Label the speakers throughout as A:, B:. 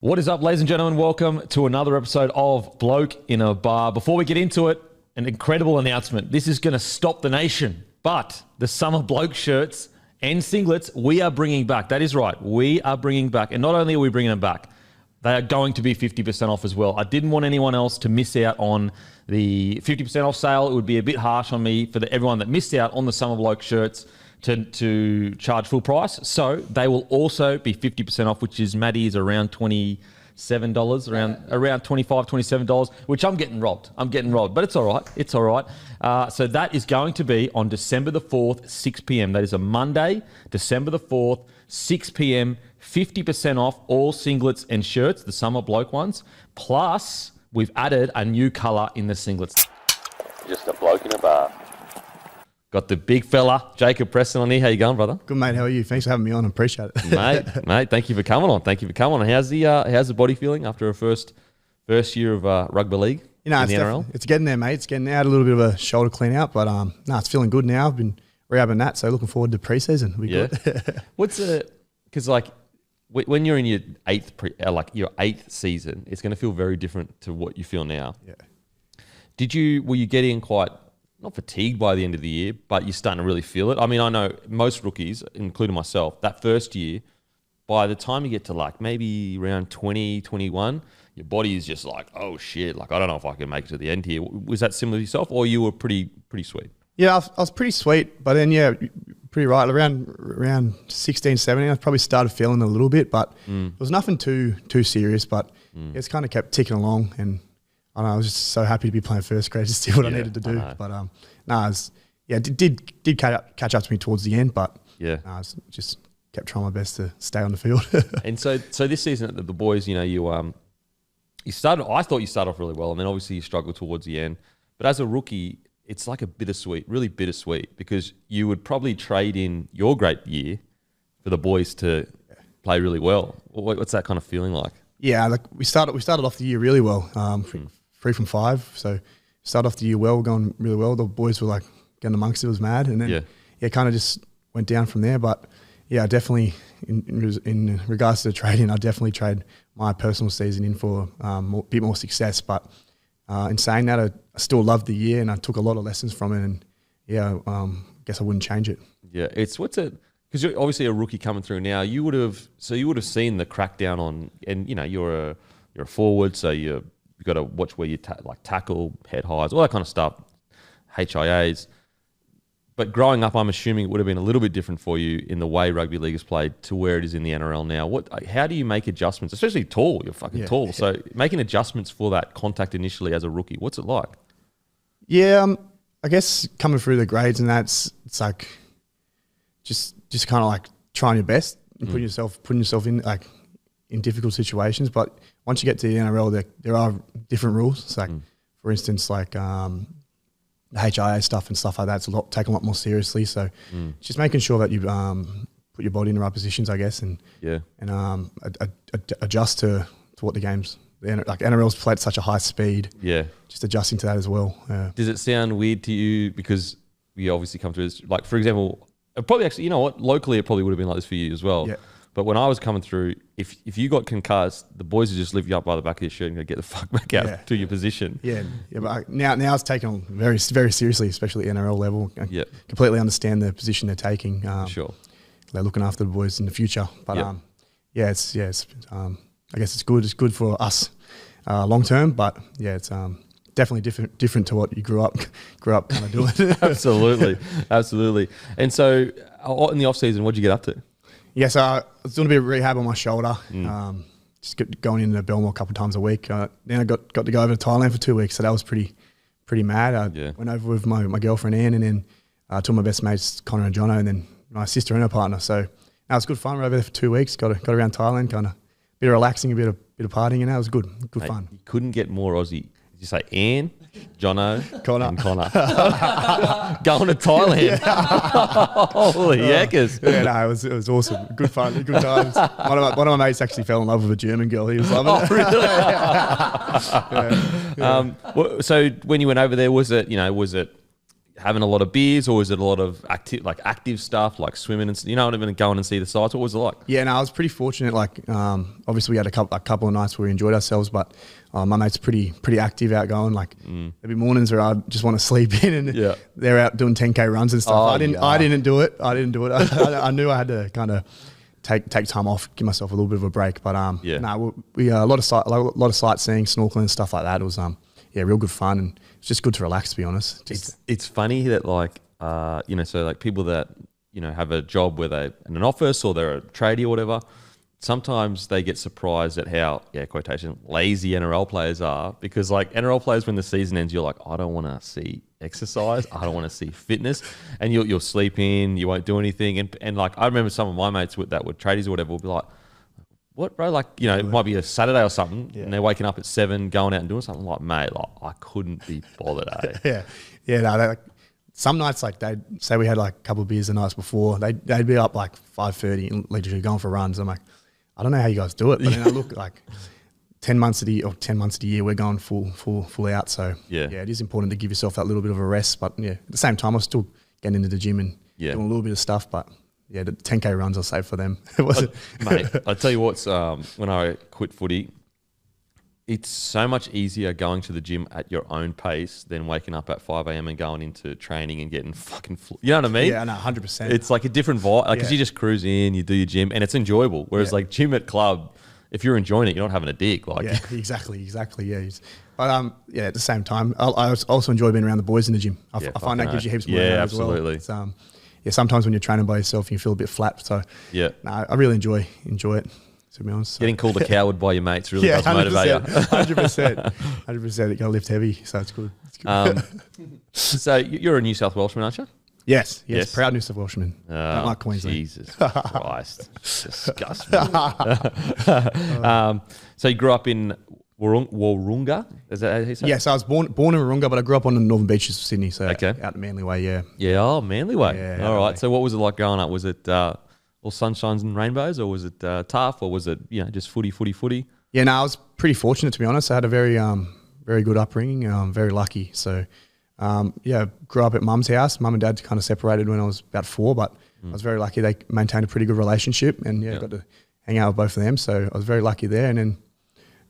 A: What is up, ladies and gentlemen? Welcome to another episode of Bloke in a Bar. Before we get into it, an incredible announcement. This is going to stop the nation, but the summer Bloke shirts and singlets we are bringing back. That is right. We are bringing back. And not only are we bringing them back, they are going to be 50% off as well. I didn't want anyone else to miss out on the 50% off sale. It would be a bit harsh on me for everyone that missed out on the summer Bloke shirts to charge full price. So they will also be 50% off, which is, Maddie, is around $27, around $25, $27, which I'm getting robbed. But it's all right. It's all right. So that is going to be on December the 4th, 6 p.m. That is a Monday, December the 4th, 6 p.m., 50% off all singlets and shirts, the summer Bloke ones. Plus, we've added a new colour in the singlets.
B: Just a bloke in a bar.
A: Got the big fella, Jake Preston, on here. How you going, brother?
C: Good, mate. How are you? Thanks for having me on. I appreciate it.
A: Mate, thank you for coming on. How's the body feeling after a first year of rugby league in the NRL?
C: It's getting there, mate. It's getting out. A little bit of a shoulder clean out, but it's feeling good now. I've been rehabbing that, so looking forward to pre-season. Good.
A: Because when you're in your eighth season, it's going to feel very different to what you feel now.
C: Yeah.
A: Were you getting quite, not fatigued by the end of the year, but you're starting to really feel it? I mean, I know most rookies, including myself, that first year, by the time you get to maybe around 20, 21, your body is just like, oh shit, I don't know if I can make it to the end here. Was that similar to yourself, or you were pretty sweet?
C: Yeah, I was pretty sweet, but then, pretty right. Around 16, 17, I probably started feeling a little bit, but it was nothing too serious, but it's kind of kept ticking along, and I was just so happy to be playing first grade, just did what I needed to do. But it did catch up to me towards the end, but I just kept trying my best to stay on the field.
A: And so this season, the boys, you started. I thought you started off really well, and then obviously you struggled towards the end. But as a rookie, it's like a really bittersweet, because you would probably trade in your great year for the boys to play really well. What's that kind of feeling like? Yeah,
C: we started off the year really well. 3 from 5, so started off the year well, going really well. The boys were getting amongst it, was mad, and then kind of just went down from there. But definitely in regards to the trading, I definitely trade my personal season in for a bit more success. But in saying that, I still loved the year, and I took a lot of lessons from it, and guess I wouldn't change it.
A: Yeah, because you're obviously a rookie coming through now. You would have seen the crackdown on, and you're a forward, so you've got to watch where you tackle, head highs, all that kind of stuff, HIAs. But growing up, I'm assuming it would have been a little bit different for you in the way rugby league is played to where it is in the NRL now. How do you make adjustments, especially tall? You're fucking tall, so making adjustments for that contact initially as a rookie, what's it like?
C: Yeah, I guess coming through the grades and it's just kind of trying your best and putting yourself in in difficult situations. But once you get to the NRL, there are different rules. So for instance, the HIA stuff and stuff like that's taken a lot more seriously. So just making sure that you put your body in the right positions, I guess, and adjust to what the game's. NRL's played at such a high speed. Yeah, just adjusting to that as well.
A: Does it sound weird to you, because we obviously come through this? For example, probably actually, you know what? Locally, it probably would have been like this for you as well. Yeah. But when I was coming through, if you got concussed, the boys would just lift you up by the back of your shirt and go, get the fuck back out to your position.
C: Yeah. But now it's taken on very, very seriously, especially at NRL level. I completely understand the position they're taking.
A: Sure. They're
C: looking after the boys in the future. But it's I guess it's good. It's good for us long term. But it's definitely different to what you grew up kind of doing.
A: Absolutely. And so in the off season, what'd you get up to?
C: Yeah, so I was doing a bit of rehab on my shoulder, just going into Belmore a couple of times a week. Then I got to go over to Thailand for 2 weeks, so that was pretty mad. I went over with my girlfriend Anne, and then two of my best mates, Connor and Jono, and then my sister and her partner. So it was good fun. We were over there for 2 weeks, got around Thailand, kind of a bit of relaxing, a bit of partying, and that was good fun.
A: You couldn't get more Aussie. Did you say Anne, Jono, and Connor? Going to Thailand. Holy heckers.
C: Yeah, no, it was awesome. Good fun, good times. One of my mates actually fell in love with a German girl. He was loving it.
A: Really? So when you went over there, was it
D: having a lot of beers, or was it a lot of active stuff like swimming and what I mean, going and see the sights? What was it like?
C: Yeah, no, I was pretty fortunate. Like, obviously we had a couple of nights where we enjoyed ourselves, but my mate's pretty active, outgoing. Like there'd be mornings where I'd just want to sleep in, and they're out doing 10K runs and stuff.
D: Oh,
C: I didn't do it. I knew I had to kind of take time off, give myself a little bit of a break. But we a lot of sightseeing, snorkeling and stuff like that. It was real good fun, and it's just good to relax, to be honest.
D: It's funny that so like people that have a job where they're in an office or they're a tradie or whatever, sometimes they get surprised at how quotation lazy NRL players are, because like NRL players, when the season ends, you're like, I don't want to see exercise, I don't want to see fitness, and you'll sleep in, you won't do anything, and like I remember some of my mates that were tradies or whatever will be like, what, bro? Like, it might be a Saturday or something, and they're waking up at 7, going out and doing something. Like, mate, like I couldn't be bothered.
C: No, some nights, like they'd say we had like a couple of beers the nights before, they'd be up like 5:30 and literally going for runs. I'm like, I don't know how you guys do it, but then I look like 10 months of the year we're going full out. So it is important to give yourself that little bit of a rest. But at the same time, I was still getting into the gym and doing a little bit of stuff. But the 10K runs I'll save for them. It wasn't,
D: mate. I tell you what's when I quit footy, it's so much easier going to the gym at your own pace than waking up at 5 a.m. and going into training and getting fucking you know what I mean?
C: Yeah, no, 100%.
D: It's like a different vibe. Like, because you just cruise in, you do your gym, and it's enjoyable. Whereas like gym at club, if you're enjoying it, you're not having a dig. Like,
C: exactly. Yeah. But at the same time, I also enjoy being around the boys in the gym. I find that gives you heaps more as well. Absolutely. It's, sometimes when you're training by yourself, you feel a bit flat. So I really enjoy it, to be honest.
D: Getting called a coward by your mates really does motivate you.
C: 100%. You got to lift heavy, so it's good.
D: So you're a New South Welshman, aren't you?
C: Yes. Proud New South Welshman. Don't like Queensland.
D: Jesus Christ. Disgust me. So you grew up in Wahroonga? Is that how you say it?
C: Yes, I was born in Wahroonga, but I grew up on the northern beaches of Sydney, so out the Manly Way,
D: Manly Way.
C: Yeah,
D: all right. So what was it like growing up? Was it all sunshines and rainbows, or was it tough, or was it just footy?
C: Yeah, no, I was pretty fortunate, to be honest. I had a very good upbringing, very lucky. So grew up at mum's house. Mum and dad kind of separated when I was about 4, but I was very lucky. They maintained a pretty good relationship, and got to hang out with both of them. So I was very lucky there. And then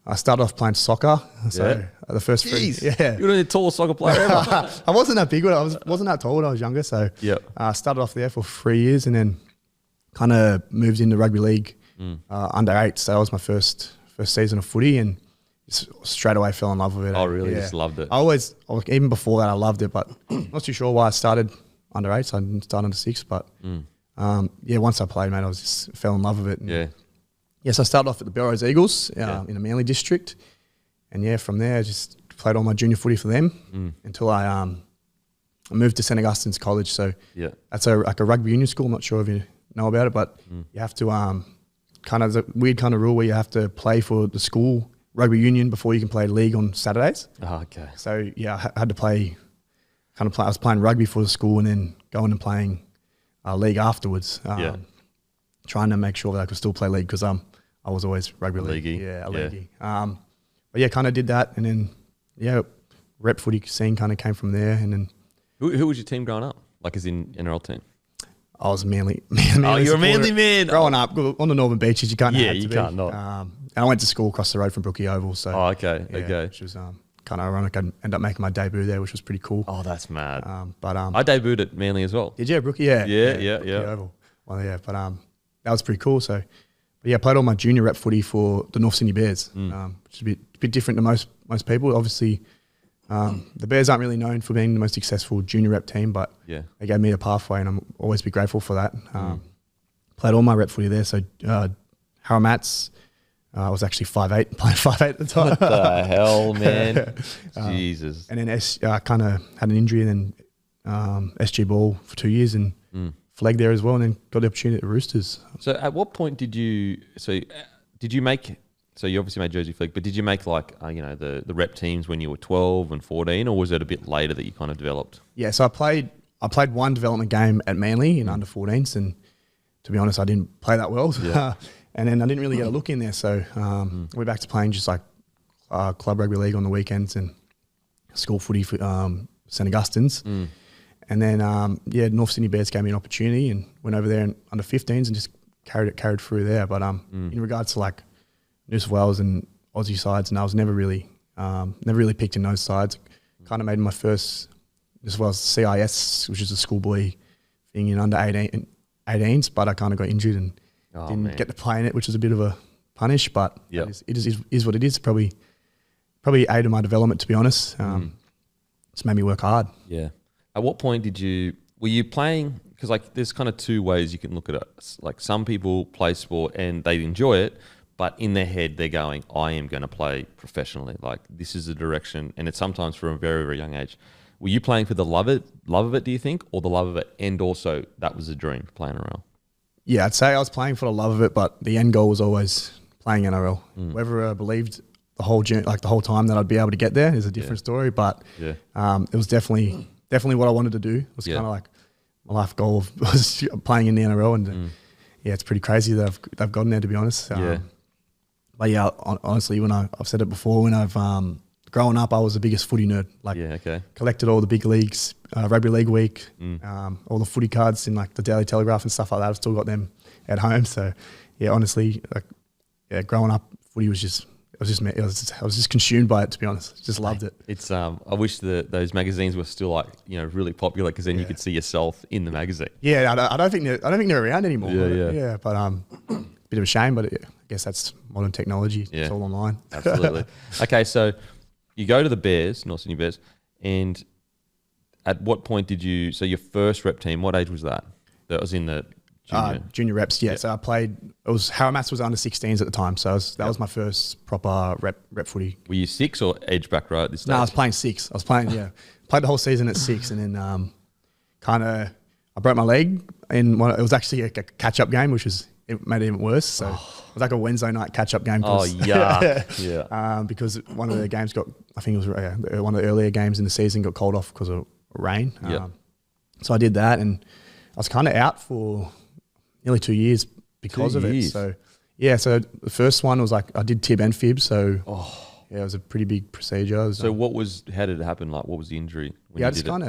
C: I started off playing soccer. So the first
D: you're the tallest soccer player ever.
C: I wasn't that big when I wasn't that tall when I was younger. So I started off there for 3 years, and then kind of moved into rugby league under 8. So that was my first season of footy, and straight away fell in love with it.
D: Oh, really? Just loved it.
C: Even before that, I loved it, but not too sure why I started under 8. So I didn't start under 6, but once I played, mate, I just fell in love with it. And so I started off at the Belrose Eagles in the Manly district, and from there I just played all my junior footy for them until I moved to St Augustine's College. So that's a rugby union school. I'm not sure if you know about it, but you have to kind of, the weird kind of rule where you have to play for the school rugby union before you can play league on Saturdays.
D: Oh, okay.
C: So I had to play. I was playing rugby for the school and then going and playing league afterwards. Trying to make sure that I could still play league, because I was always rugby league. Leaguey. But kind of did that, and then rep footy scene kind of came from there. And then
D: who was your team growing up? Like, as in NRL team?
C: I was Manly.
D: Oh, you're a Manly man.
C: Growing up on the northern beaches, you can't.
D: You can't not.
C: And I went to school across the road from Brookie Oval. So
D: okay.
C: Which was kind of ironic. I ended up making my debut there, which was pretty cool.
D: Oh, that's mad.
C: But
D: I debuted at Manly as well.
C: Did you, Brookie? Yeah. Oval. Well, but that was pretty cool. So, I played all my junior rep footy for the North Sydney Bears, which is a bit different to most people. Obviously, the Bears aren't really known for being the most successful junior rep team, but they gave me a pathway, and I'm always be grateful for that. Played all my rep footy there. So Haramats, I was actually 5'8", playing 5'8" at the time.
D: What the hell, man? Jesus.
C: And then kind of had an injury, and then SG Ball for 2 years, and flagged there as well, and then got the opportunity at the Roosters.
D: So at what point did you make, so you obviously made Jersey Flag, but did you make the rep teams when you were 12 and 14, or was it a bit later that you kind of developed? Yeah,
C: so I played one development game at Manly in under 14s, and to be honest, I didn't play that well. And then I didn't really get a look in there, so we're back to playing just like club rugby league on the weekends and school footy for St Augustine's. And then, North Sydney Bears gave me an opportunity and went over there in under 15s and just carried through there. But in regards to like New South Wales and Aussie sides, and I was never really picked in those sides. Kind of made my first New South Wales CIS, which is a schoolboy thing in under 18s, but I kind of got injured and didn't get to play in it, which was a bit of a punish. But it is what it is. Probably aided my development, to be honest. It's made me work hard.
D: Yeah. At what point were you playing? Because like there's kind of two ways you can look at it. Like some people play sport and they enjoy it, but in their head they're going, I am going to play professionally. Like this is the direction, and it's sometimes from a very, very young age. Were you playing for the love of it, do you think, or the love of it, and also that was a dream, playing NRL?
C: Yeah, I'd say I was playing for the love of it, but the end goal was always playing NRL. Whether I believed the whole time that I'd be able to get there is a different story, but it was definitely what I wanted to do. It was kind of like my life goal was playing in the NRL, and it's pretty crazy that I've gotten there, to be honest. But yeah, honestly, I've said it before, when I've growing up, I was the biggest footy nerd. Collected all the big leagues, Rugby League Week, all the footy cards in like the Daily Telegraph and stuff like that. I've still got them at home. So yeah, honestly, growing up, footy was just. I was just consumed by it, to be honest. Just loved it.
D: It's I wish those magazines were still like really popular, because then you could see yourself in the magazine.
C: Yeah, I don't think they're around anymore. Yeah. But bit of a shame, but I guess that's modern technology. Yeah. It's all online.
D: Absolutely. Okay, so you go to the Bears, North Sydney Bears, and at what point did you? So your first rep team, what age was that? That was in the
C: junior reps, yeah. So I played. It was Haramass was under 16s at the time, so that was my first proper rep footy.
D: Were you 6 or edge back row at this stage?
C: No, I was playing 6. I was playing played the whole season at 6, and then I broke my leg in one. It was actually a catch up game, it made it even worse. So it was like a Wednesday night catch up game.
D: Yeah.
C: Because one of the games I think it was one of the earlier games in the season got called off because of rain. So I did that, and I was kind of out for nearly 2 years because of it. So so the first one was like I did tib and fib. So it was a pretty big procedure.
D: So how did it happen? Like, what was the injury?
C: I just kind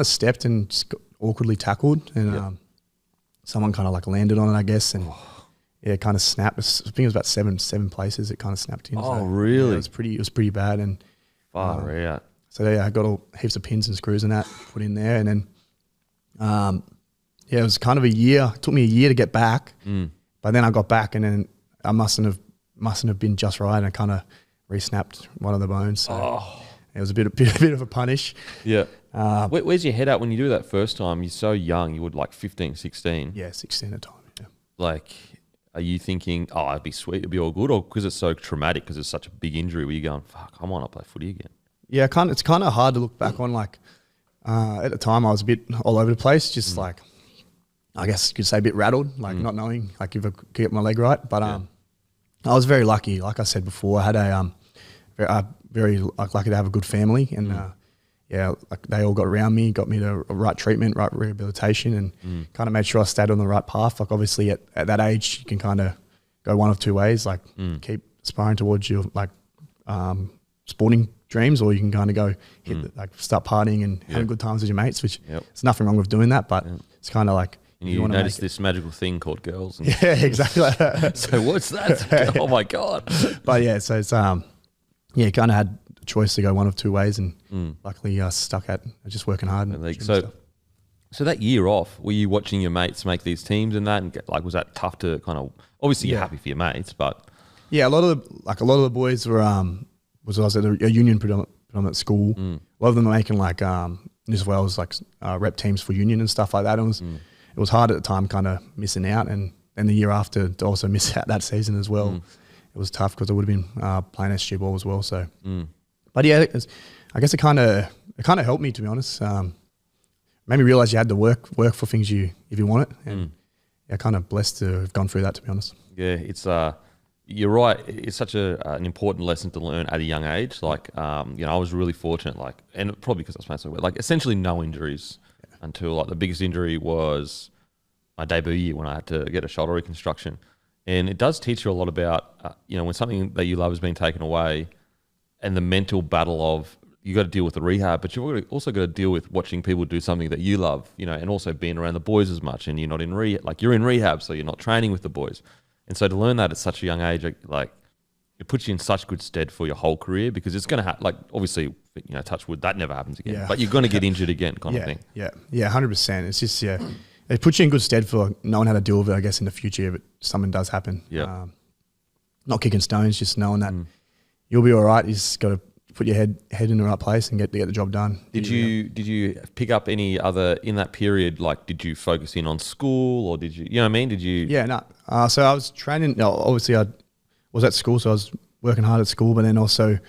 C: of stepped and just got awkwardly tackled, and someone kind of like landed on it, I guess, and it kind of snapped. I think it was about seven places it kind of snapped in.
D: Oh, really?
C: Yeah, it was pretty bad, and
D: far out.
C: So I got all heaps of pins and screws and that put in there, and then it was kind of a year. It took me a year to get back, but then I got back, and then I mustn't have been just right, and I kind of re-snapped one of the bones. So it was a bit of a punish.
D: Yeah. Where's your head at when you do that first time? You're so young. You would like 15, 16.
C: Yeah, 16 at the time. Yeah.
D: Like, are you thinking, it'd be sweet, it'd be all good, or because it's so traumatic, because it's such a big injury, where you're going, fuck, I might not play footy again?
C: Yeah, it's kind of hard to look back on. Like, at the time, I was a bit all over the place, just like, I guess you could say a bit rattled, like not knowing like if I could get my leg right. But I was very lucky. Like I said before, I had very lucky to have a good family, and like they all got around me, got me the right treatment, right rehabilitation, and kind of made sure I stayed on the right path. Like obviously at that age, you can kind of go one of two ways, like keep aspiring towards your like sporting dreams, or you can kind of go start partying and having good times with your mates, which there's nothing wrong with doing that, but it's kind of like,
D: you notice this magical thing called girls. And
C: yeah, exactly.
D: So what's that? Oh my God.
C: But yeah, so it's kind of had a choice to go one of two ways, and luckily stuck at just working hard. And
D: so that year off, were you watching your mates make these teams and that, and was that tough to kind of? Obviously, you're happy for your mates, but
C: a lot of the boys were I was at a union predominant school. A lot of them were making like New South Wales like rep teams for union and stuff like that. It was hard at the time, kind of missing out, and then the year after to also miss out that season as well. It was tough because I would have been playing SG ball as well. So, but yeah, I guess it kind of helped me, to be honest. Made me realize you had to work for things if you want it, and kind of blessed to have gone through that, to be honest.
D: Yeah, it's you're right. It's such an important lesson to learn at a young age. Like, I was really fortunate, like, and probably because I was playing so well, like essentially no injuries. Until like the biggest injury was my debut year when I had to get a shoulder reconstruction. And it does teach you a lot about, when something that you love has been taken away, and the mental battle of you got to deal with the rehab, but you've also got to deal with watching people do something that you love, and also being around the boys as much, and you're not in you're in rehab, so you're not training with the boys. And so to learn that at such a young age, like it puts you in such good stead for your whole career, because it's going to obviously, touch wood, that never happens again, but you're going to get injured again kind of thing.
C: Yeah, 100%. It's just, it puts you in good stead for knowing how to deal with it, I guess, in the future if something does happen.
D: Yeah.
C: Not kicking stones, just knowing that you'll be all right. You just got to put your head in the right place and get the job done.
D: Did you pick up any other in that period? Like, did you focus in on school, or did you? You know what I mean? Did you?
C: Yeah, no. So I was training. Obviously, I was at school, so I was working hard at school, but then also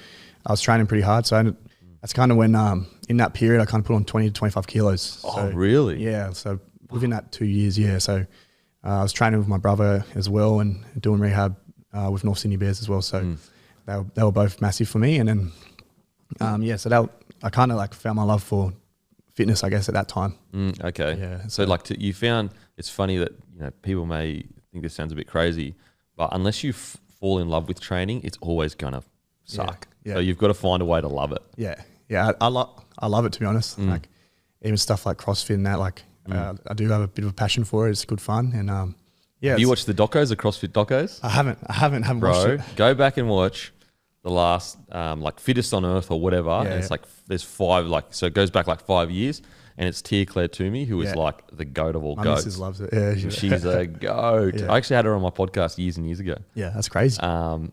C: I was training pretty hard. So that's kind of when in that period I kind of put on 20 to 25 kilos.
D: Oh, really?
C: Yeah. So within that 2 years, yeah. So I was training with my brother as well and doing rehab with North Sydney Bears as well. So they were both massive for me, and then. So I kind of like found my love for fitness, I guess, at that time.
D: Okay.
C: Yeah.
D: So you found, it's funny that, people may think this sounds a bit crazy, but unless you fall in love with training, it's always going to suck.
C: Yeah.
D: So you've got to find a way to love it.
C: Yeah. Yeah. I love it, to be honest. Like even stuff like CrossFit and that, I do have a bit of a passion for it. It's good fun. And
D: Have you watched the docos, the CrossFit docos?
C: I haven't watched it.
D: Go back and watch the last fittest on earth or whatever, and it's there's 5 so it goes back 5 years, and it's Claire Toomey, who is the goat of all
C: My
D: goats.
C: missus loves it. Yeah,
D: she's a goat. I actually had her on my podcast years and years ago.
C: Yeah, that's crazy.
D: And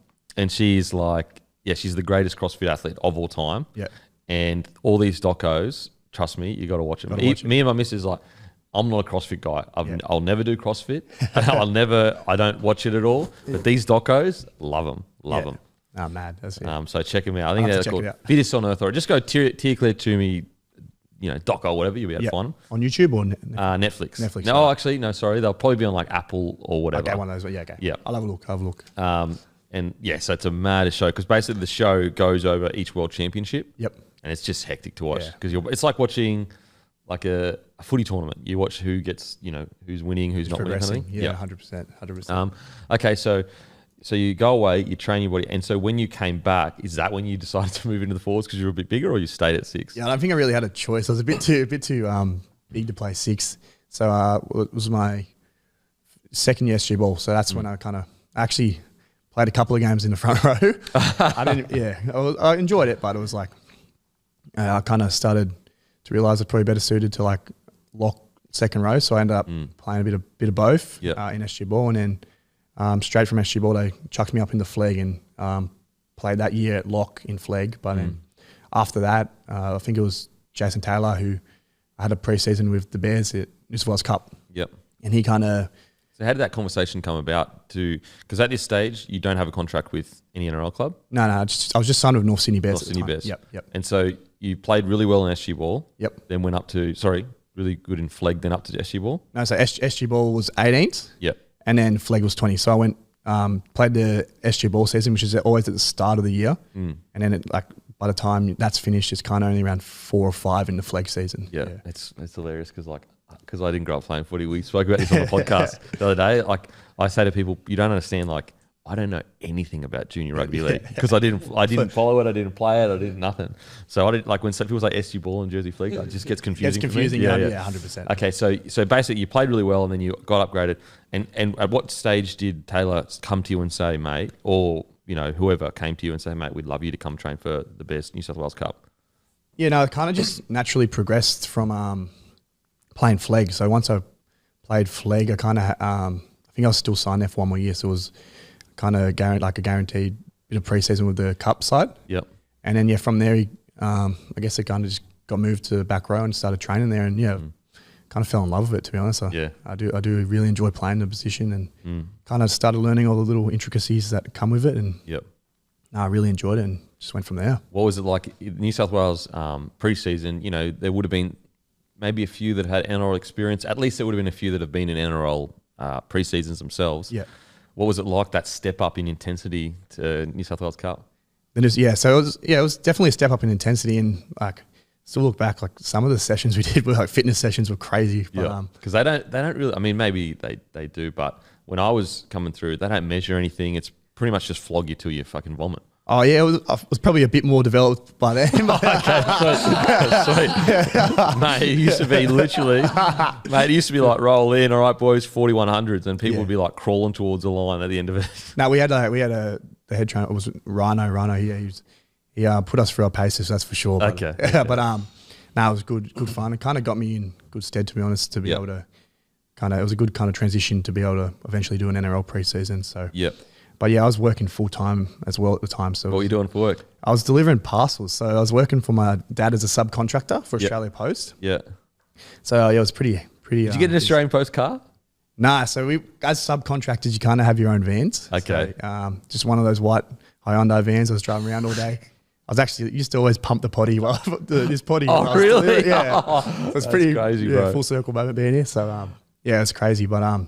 D: she's she's the greatest CrossFit athlete of all time.
C: Yeah,
D: and all these docos, trust me, you got to watch them. Me and my missus I'm not a CrossFit guy. I'll never do CrossFit. I don't watch it at all. But these docos, love them.
C: Oh, mad. That's it.
D: So check them out. I think they're called Fittest on Earth, or just go Claire Toomey, doc or whatever. You'll be able to find them.
C: On YouTube or
D: Netflix.
C: Netflix.
D: No, actually, no, sorry. They'll probably be on Apple or whatever.
C: Okay, one of those. Yeah, okay.
D: Yeah.
C: I'll have a look.
D: And so it's a mad show, because basically the show goes over each world championship.
C: Yep.
D: And it's just hectic to watch, because it's like watching a footy tournament. You watch who gets, who's winning, who's not winning. Kind of thing.
C: Yeah, 100%.
D: Okay, so you go away, you train your body, and so when you came back, is that when you decided to move into the forwards because you were a bit bigger, or you stayed at 6?
C: Yeah, I don't think I really had a choice. I was a bit too big to play 6. So it was my second year SG ball. So that's when I actually played a couple of games in the front row. I enjoyed it, but it was I kind of started to realise I'm probably better suited to lock second row. So I ended up playing a bit of both in SG ball, and then. Straight from SG ball, they chucked me up in the flag and played that year at lock in flag. But then after that, I think it was Jason Taylor who had a pre-season with the Bears at New South Wales Cup.
D: Yep.
C: And he kind of...
D: So how did that conversation come about? Because at this stage, you don't have a contract with any NRL club?
C: No, I was just signed with North Sydney Bears.
D: North Sydney Bears.
C: Yep.
D: And so you played really well in SG ball.
C: Yep.
D: Then went up to, really good in flag, then up to SG ball?
C: No, so SG ball was 18th.
D: Yep.
C: And then flag was 20. So I went, played the SG ball season, which is always at the start of the year. And then by the time that's finished, it's kind of only around 4 or 5 in the flag season.
D: Yeah. It's hilarious because I didn't grow up playing footy. We spoke about this on the podcast the other day. I say to people, you don't understand, I don't know anything about junior rugby league because I didn't follow it, I didn't play it, I did nothing. So I didn't when people say SG ball and Jersey flag, it just gets confusing.
C: It's confusing, yeah, 100%.
D: Okay, so basically you played really well and then you got upgraded. And at what stage did Taylor come to you and say, mate, or whoever came to you and say, mate, we'd love you to come train for the Bears New South Wales Cup?
C: Yeah, no, it kind of just naturally progressed from playing flag. So once I played flag, I kind of I think I was still signed there for 1 more year, so it was kind of a guaranteed bit of pre-season with the Cup side.
D: Yep.
C: And then from there, I guess it kind of just got moved to the back row and started training there, and kind of fell in love with it, to be honest. I do really enjoy playing the position, and kind of started learning all the little intricacies that come with it, and I really enjoyed it and just went from there.
D: What was it like in New South Wales pre-season? There would have been maybe a few that had NRL experience. At least there would have been a few that have been in NRL pre-seasons themselves.
C: Yeah.
D: What was it like, that step up in intensity to New South Wales Cup?
C: So it was definitely a step up in intensity, and still look back, some of the sessions we did were fitness sessions were crazy.
D: Because they don't really, I mean, maybe they do, but when I was coming through, they don't measure anything. It's pretty much just flog you till you fucking vomit.
C: Oh yeah, I was probably a bit more developed by then. But
D: Sweet. Mate, it used to be literally, mate, it used to be like roll in, all right, boys, 4100s, and people would be like crawling towards the line at the end of it.
C: No, we had the head trainer. It was Rhino. He put us through our paces, that's for sure. But,
D: Okay.
C: But no, it was good fun. It kind of got me in good stead, to be honest, to be able to it was a good kind of transition to be able to eventually do an NRL preseason. So But yeah, I was working full time as well at the time. So
D: what were you doing for work?
C: I was delivering parcels. So I was working for my dad as a subcontractor for Australia Post.
D: Yeah.
C: So yeah, it was pretty.
D: Did you get an Australian Post car?
C: Nah. So as subcontractors, you kind of have your own vans.
D: Okay.
C: So, just one of those white Hyundai vans. I was driving around all day. I was actually used to always pump the potty this potty.
D: Oh really?
C: Yeah. So it's pretty
D: crazy, bro.
C: Full circle moment being here. So yeah, it's crazy. But so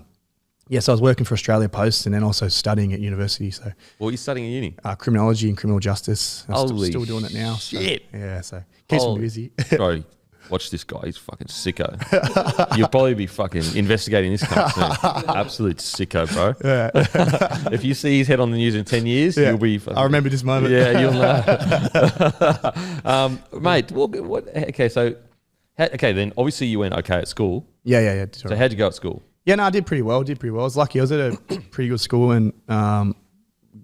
C: I was working for Australia Post and then also studying at university. So
D: what were you studying at uni?
C: Criminology and criminal justice. I'm
D: Holy
C: still doing it now.
D: shit.
C: So, yeah, so keeps me busy.
D: Bro, watch this guy. He's fucking sicko. You'll probably be fucking investigating this kind of thing. Absolute sicko, bro.
C: Yeah.
D: If you see his head on the news in 10 years, you'll be fucking...
C: I remember this moment.
D: Yeah, you'll know. Mate, okay, so... then obviously you went okay at school.
C: Yeah.
D: So how'd you go at school?
C: Yeah, no, I did pretty well. I was lucky. I was at a pretty good school and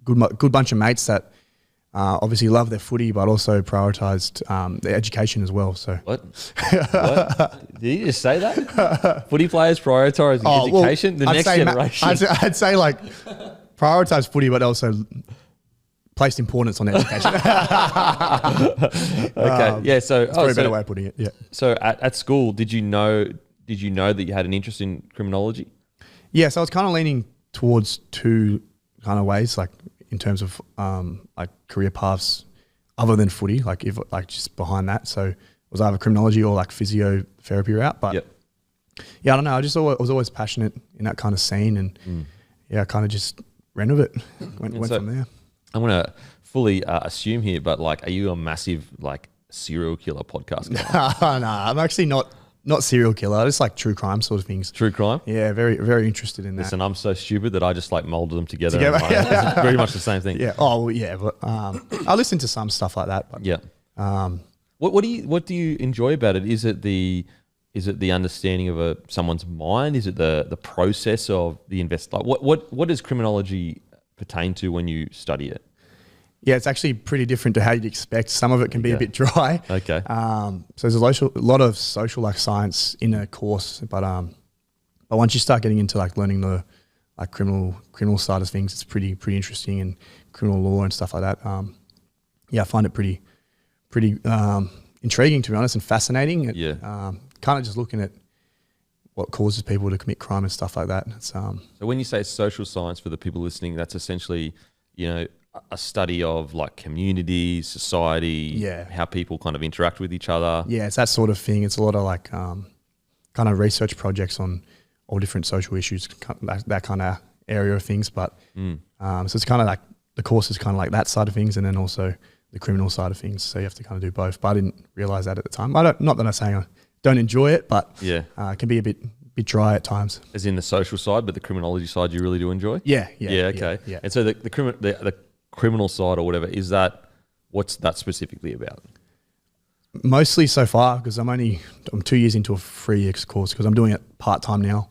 C: good bunch of mates that obviously love their footy, but also prioritised their education as well. So
D: what? Did you just say that? Footy players prioritising education, the next generation.
C: I'd say like prioritise footy, but also placed importance on education.
D: Okay, yeah. So
C: it's probably a better way of putting it. Yeah.
D: So at school, did you know that you had an interest in criminology?
C: Yeah, so I was kind of leaning towards two kind of ways, like in terms of like career paths other than footy, like just behind that. So it was either criminology or like physiotherapy route. But yeah, I don't know. I was always passionate in that kind of scene, and I kind of just ran with it. Went from there.
D: I'm gonna fully assume here, but like, are you a massive like serial killer podcast guy?
C: No, I'm actually not serial killer. I just like true crime sort of things.
D: True crime?
C: Yeah, very, very interested in that.
D: Listen, I'm so stupid that I just like molded them together. It's pretty much the same thing.
C: Yeah. Oh, well, yeah. But I listen to some stuff like that. But,
D: yeah. What do you enjoy about it? Is it the understanding of someone's mind? Is it the process of the Like what does criminology pertain to when you study it?
C: Yeah, it's actually pretty different to how you'd expect. Some of it can be a bit dry.
D: Okay.
C: So there's a lot of social like science in a course, but once you start getting into like learning the like criminal side of things, it's pretty interesting, and criminal law and stuff like that. I find it pretty intriguing, to be honest, and fascinating.
D: Yeah.
C: Kind of just looking at what causes people to commit crime and stuff like that.
D: So when you say social science, for the people listening, that's essentially, a study of like community, society, how people kind of interact with each other. Yeah,
C: it's that sort of thing. It's a lot of like kind of research projects on all different social issues, that kind of area of things. But so it's kind of like the course is kind of like that side of things, and then also the criminal side of things. So you have to kind of do both. But I didn't realize that at the time. Not that I'm saying I don't enjoy it, but it can be a bit dry at times.
D: As in the social side, but the criminology side you really do enjoy?
C: Yeah.
D: Okay. Yeah. And so the criminal side or whatever, what's that specifically about?
C: Mostly so far, because I'm 2 years into a 3-year course, because I'm doing it part-time now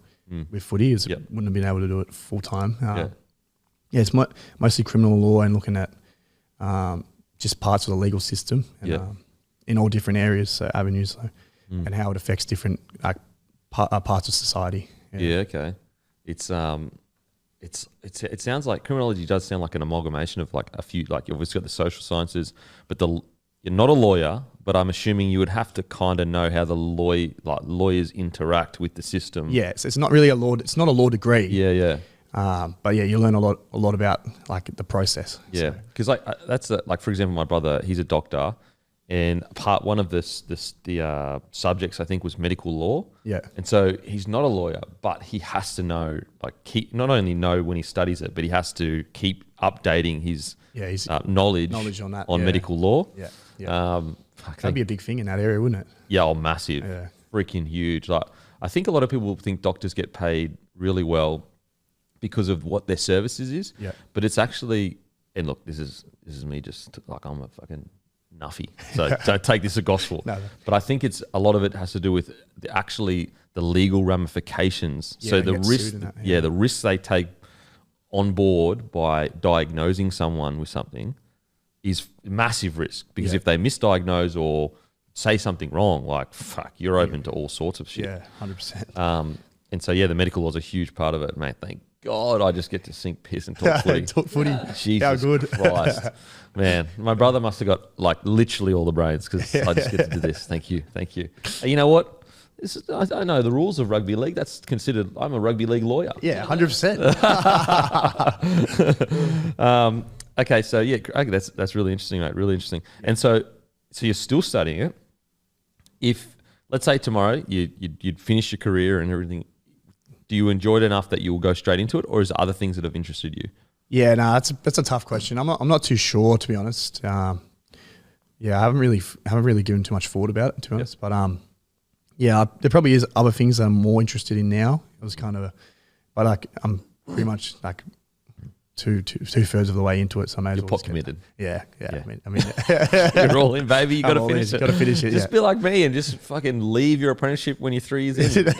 C: with footy. Wouldn't have been able to do it full-time. It's mostly criminal law and looking at just parts of the legal system and, in all different areas, so avenues, and how it affects different parts of society.
D: Okay. It sounds like criminology does sound like an amalgamation of like a few, like you've obviously got the social sciences, but you're not a lawyer, but I'm assuming you would have to kind of know how the lawyers interact with the system.
C: Yeah, so it's not really it's not a law degree.
D: Yeah.
C: But yeah, you learn a lot about like the process.
D: Yeah, because like for example, my brother, he's a doctor, and part one of the subjects I think was medical law.
C: Yeah,
D: and so he's not a lawyer, but he has to know, like, not only know when he studies it, but he has to keep updating his knowledge on that medical law.
C: Yeah. That'd be a big thing in that area, wouldn't it?
D: Yeah, massive, freaking huge. Like, I think a lot of people think doctors get paid really well because of what their services is.
C: Yeah.
D: But it's actually, and look, this is this is me just like I'm a fucking nuffy. So don't take this as gospel.
C: No.
D: But I think it's a lot of it has to do with the legal ramifications.
C: Yeah,
D: so the
C: get
D: risk,
C: sued and that,
D: yeah, the risks they take on board by diagnosing someone with something is massive risk, because if they misdiagnose or say something wrong, like fuck, you're open to all sorts of shit.
C: Yeah, 100%.
D: And so the medical law is a huge part of it, mate. Thank God I just get to sink piss and talk footy.
C: Talk footy.
D: Jesus
C: How good.
D: Christ. Man, my brother must have got like literally all the brains, because I just get to do this. Thank you. And you know what? I know the rules of rugby league. That's considered, I'm a rugby league lawyer.
C: Yeah, 100%.
D: Okay, so that's really interesting, mate. Really interesting. And so you're still studying it. If, let's say tomorrow you'd finish your career and everything, do you enjoy it enough that you'll go straight into it, or is there other things that have interested you?
C: Yeah, no, that's a tough question. I'm not too sure, to be honest. I haven't really given too much thought about it, to be honest. But there probably is other things that I'm more interested in now. It was kind of, but like I'm pretty much like two-thirds of the way into it, so I may as well
D: Pot committed.
C: Yeah. I mean,
D: You're all in, baby. You got to finish it.
C: Got to finish it.
D: Just be like me and just fucking leave your apprenticeship when you're 3 years in. No,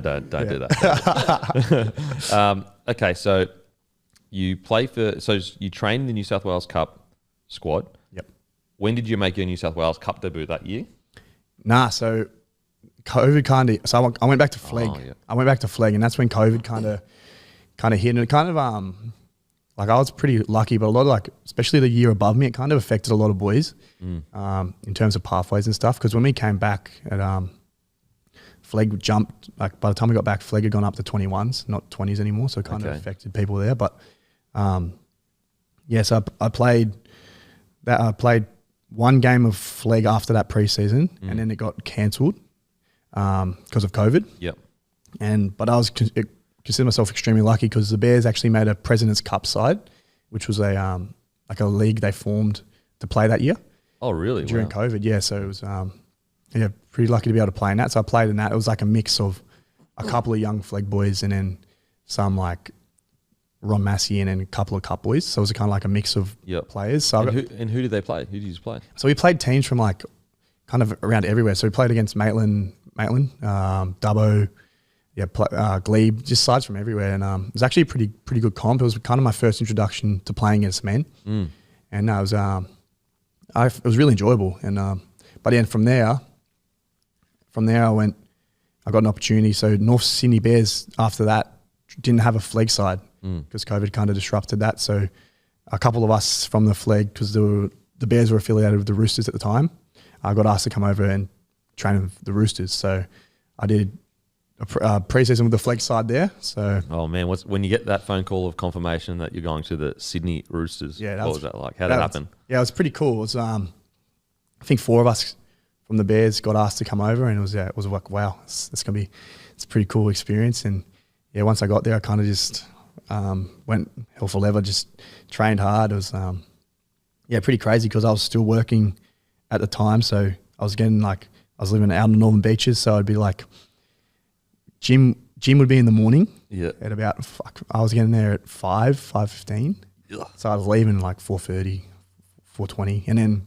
D: don't do that. Okay, so you trained in the New South Wales Cup squad.
C: Yep.
D: When did you make your New South Wales Cup debut that year?
C: Nah, so COVID kind of. So I went back to Flegg.
D: Oh, yeah.
C: I went back to Flegg, and that's when COVID kind of hit. And it kind of like I was pretty lucky, but a lot of like, especially the year above me, it kind of affected a lot of boys in terms of pathways and stuff. Because when we came back at Flegg jumped, like by the time we got back, Flegg had gone up to 21s, not 20s anymore. So it kind of affected people there. But so I played one game of Flegg after that preseason, and then it got cancelled because of COVID.
D: Yep.
C: But I was consider myself extremely lucky, because the Bears actually made a President's Cup side, which was a league they formed to play that year.
D: Oh, really?
C: During COVID, yeah. So it was pretty lucky to be able to play in that. So I played in that. It was like a mix of a couple of young Flegg boys and then some like Ron Massey and then a couple of Cup boys. So it was kind of like a mix of players. So
D: who did they play? Who did you play?
C: So we played teams from like kind of around everywhere. So we played against Maitland, Dubbo, Glebe, just sides from everywhere. And it was actually a pretty good comp. It was kind of my first introduction to playing against men. And it was really enjoyable. And but then from there I got an opportunity. So North Sydney Bears after that didn't have a Flegg side because COVID kind of disrupted that. So a couple of us from the Flegg, because the Bears were affiliated with the Roosters at the time, I got asked to come over and train with the Roosters. So I did a pre-season with the Flegg side there. So
D: man, when you get that phone call of confirmation that you're going to the Sydney Roosters, what was that like? How did that happen?
C: Yeah, it was pretty cool. It was I think 4 of us from the Bears got asked to come over, and it was like, wow, it's a pretty cool experience. And yeah, once I got there, I kind of just went hell for leather, just trained hard. It was pretty crazy, because I was still working at the time. So I was living out in the Northern Beaches. So I'd be like, gym would be in the morning.
D: Yeah.
C: At about, I was getting there at 5:15.
D: Yeah.
C: So I was leaving like 4:30, 4:20. And then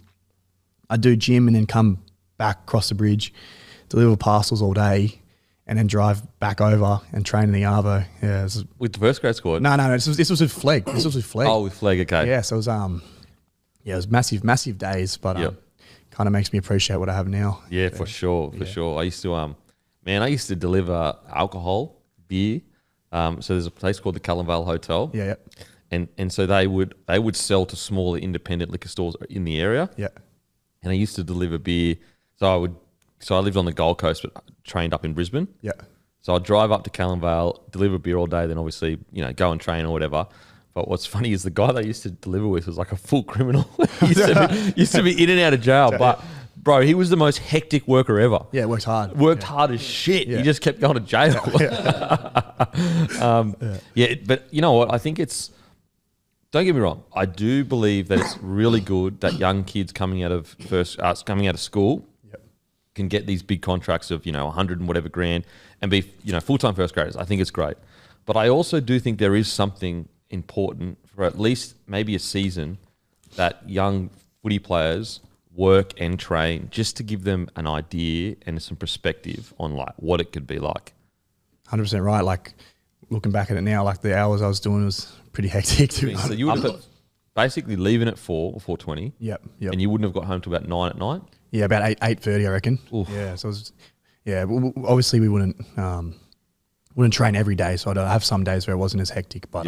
C: I'd do gym and then come back across the bridge, deliver parcels all day, and then drive back over and train in the Arvo. Yeah.
D: With the first grade squad?
C: No. This was with Flegg. Oh,
D: with Flegg, okay.
C: Yeah. So it was, it was massive days, but kind of makes me appreciate what I have now.
D: Yeah, for sure. I used to, I used to deliver alcohol, beer. So there's a place called the Cullen Vale Hotel.
C: Yeah.
D: And so they would sell to smaller independent liquor stores in the area.
C: Yeah.
D: And I used to deliver beer. So I lived on the Gold Coast, but trained up in Brisbane.
C: Yeah.
D: So I'd drive up to Cullen Vale, deliver beer all day, then obviously, go and train or whatever. But what's funny is the guy that I used to deliver with was like a full criminal. He used to be in and out of jail, but bro, he was the most hectic worker ever.
C: Yeah, worked hard.
D: Hard as shit.
C: Yeah.
D: He just kept going to jail. But you know what? I think don't get me wrong. I do believe that it's really good that young kids coming out of school can get these big contracts of 100 and whatever grand and be full-time first graders. I think it's great, but I also do think there is something important for at least maybe a season that young footy players work and train just to give them an idea and some perspective on like what it could be like.
C: 100% right. Like looking back at it now, like the hours I was doing was pretty hectic to be honest.
D: So you were basically leaving at 4 or 4:20.
C: Yep.
D: And you wouldn't have got home till about 9 at night?
C: Yeah, about 8:30, I reckon.
D: Oof.
C: Yeah, so it was, obviously we wouldn't train every day, so I'd have some days where it wasn't as hectic, but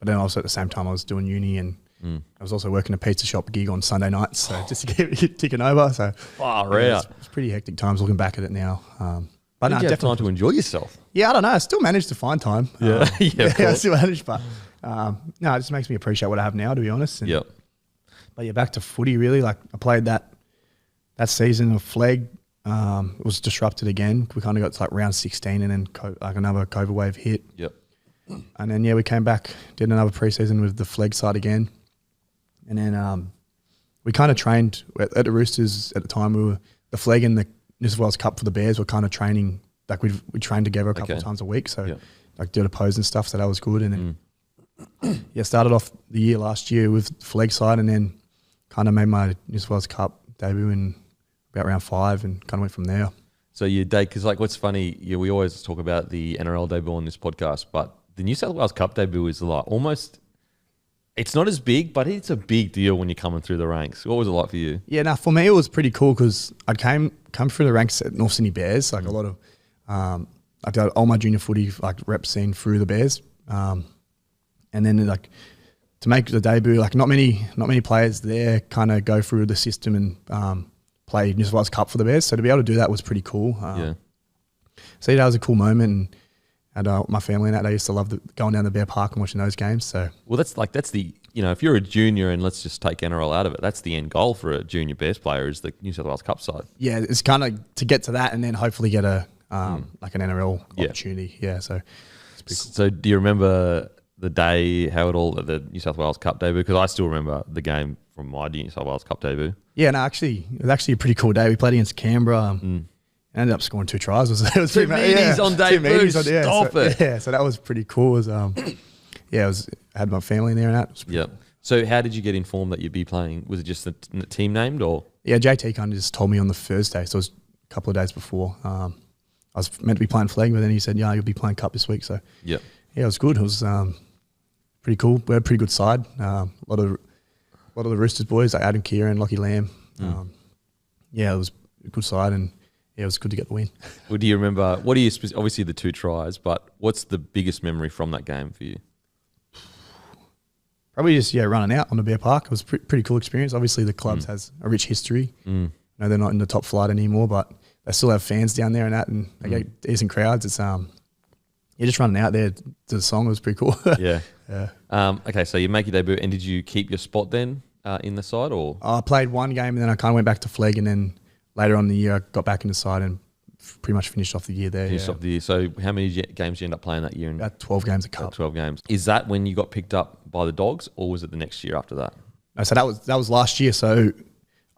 C: then also at the same time I was doing uni and I was also working a pizza shop gig on Sunday nights, so just to keep it ticking over. So it's pretty hectic times looking back at it now. But
D: Did you have time to enjoy yourself?
C: Yeah, I don't know. I still managed to find time.
D: Yeah,
C: I still managed, but it just makes me appreciate what I have now, to be honest. And, But yeah, back to footy really. Like I played that season of Flegg. It was disrupted again. We kind of got to like round 16 and then like another COVID wave hit.
D: Yep.
C: And then, we came back, did another preseason with the Flegg side again. And then we kind of trained at the Roosters at the time. We were the Flegg and the New South Wales Cup for the Bears were kind of training. Like we trained together a couple of times a week. So like did a pose and stuff. So that was good. And then started off the year last year with the Flegg side and then kind of made my New South Wales Cup debut in about round 5 and kind of went from there.
D: So your day, because like what's funny, we always talk about the NRL debut on this podcast, but the New South Wales Cup debut is like almost, it's not as big, but it's a big deal when you're coming through the ranks. What was it like for you?
C: Yeah, now for me it was pretty cool because I'd come through the ranks at North Sydney Bears, like a lot of, I did all my junior footy like rep scene through the Bears, and then like to make the debut, like not many players there kind of go through the system and play New South Wales Cup for the Bears. So to be able to do that was pretty cool. So that was a cool moment, and my family and that, they used to love going down the Bear Park and watching those games. So
D: that's the, if you're a junior and let's just take NRL out of it, that's the end goal for a junior Bears player is the New South Wales Cup side. Yeah,
C: it's kind of to get to that and then hopefully get a like an NRL opportunity. Yeah, so it's pretty cool.
D: So do you remember the day, the New South Wales Cup debut? Because I still remember the game from my New South Wales Cup debut.
C: Yeah, no, actually, it was actually a pretty cool day. We played against Canberra. Ended up scoring 2 tries. It was
D: two meetings on debut. Stop it.
C: Yeah, so that was pretty cool. It was, I had my family in there and that.
D: Yeah. So how did you get informed that you'd be playing? Was it just the team named or?
C: Yeah, JT kind of just told me on the Thursday, so it was a couple of days before. I was meant to be playing Flegg, but then he said, "Yeah, you'll be playing Cup this week." So yeah, it was good. It was pretty cool. We had a pretty good side. A lot of the Roosters boys like Adam Kieran, Lockie Lamb. It was a good side, and it was good to get the win.
D: Well, do you remember? What do you obviously the 2 tries, but what's the biggest memory from that game for you?
C: Probably just running out on the Bear Park. It was a pretty cool experience. Obviously, the clubs has a rich history. No, they're not in the top flight anymore, but they still have fans down there and that, and they get decent crowds. It's just running out there to the song. It was pretty cool.
D: Yeah. Okay, so you make your debut, and did you keep your spot then in the side, or?
C: I played one game, and then I kind of went back to Flegg, and then later on in the year I got back in the side and pretty much finished off the year there.
D: Finished off the year. So how many games did you end up playing that year?
C: About 12 games a Cup.
D: 12 games. Is that when you got picked up by the Dogs, or was it the next year after that?
C: No, so that was last year. So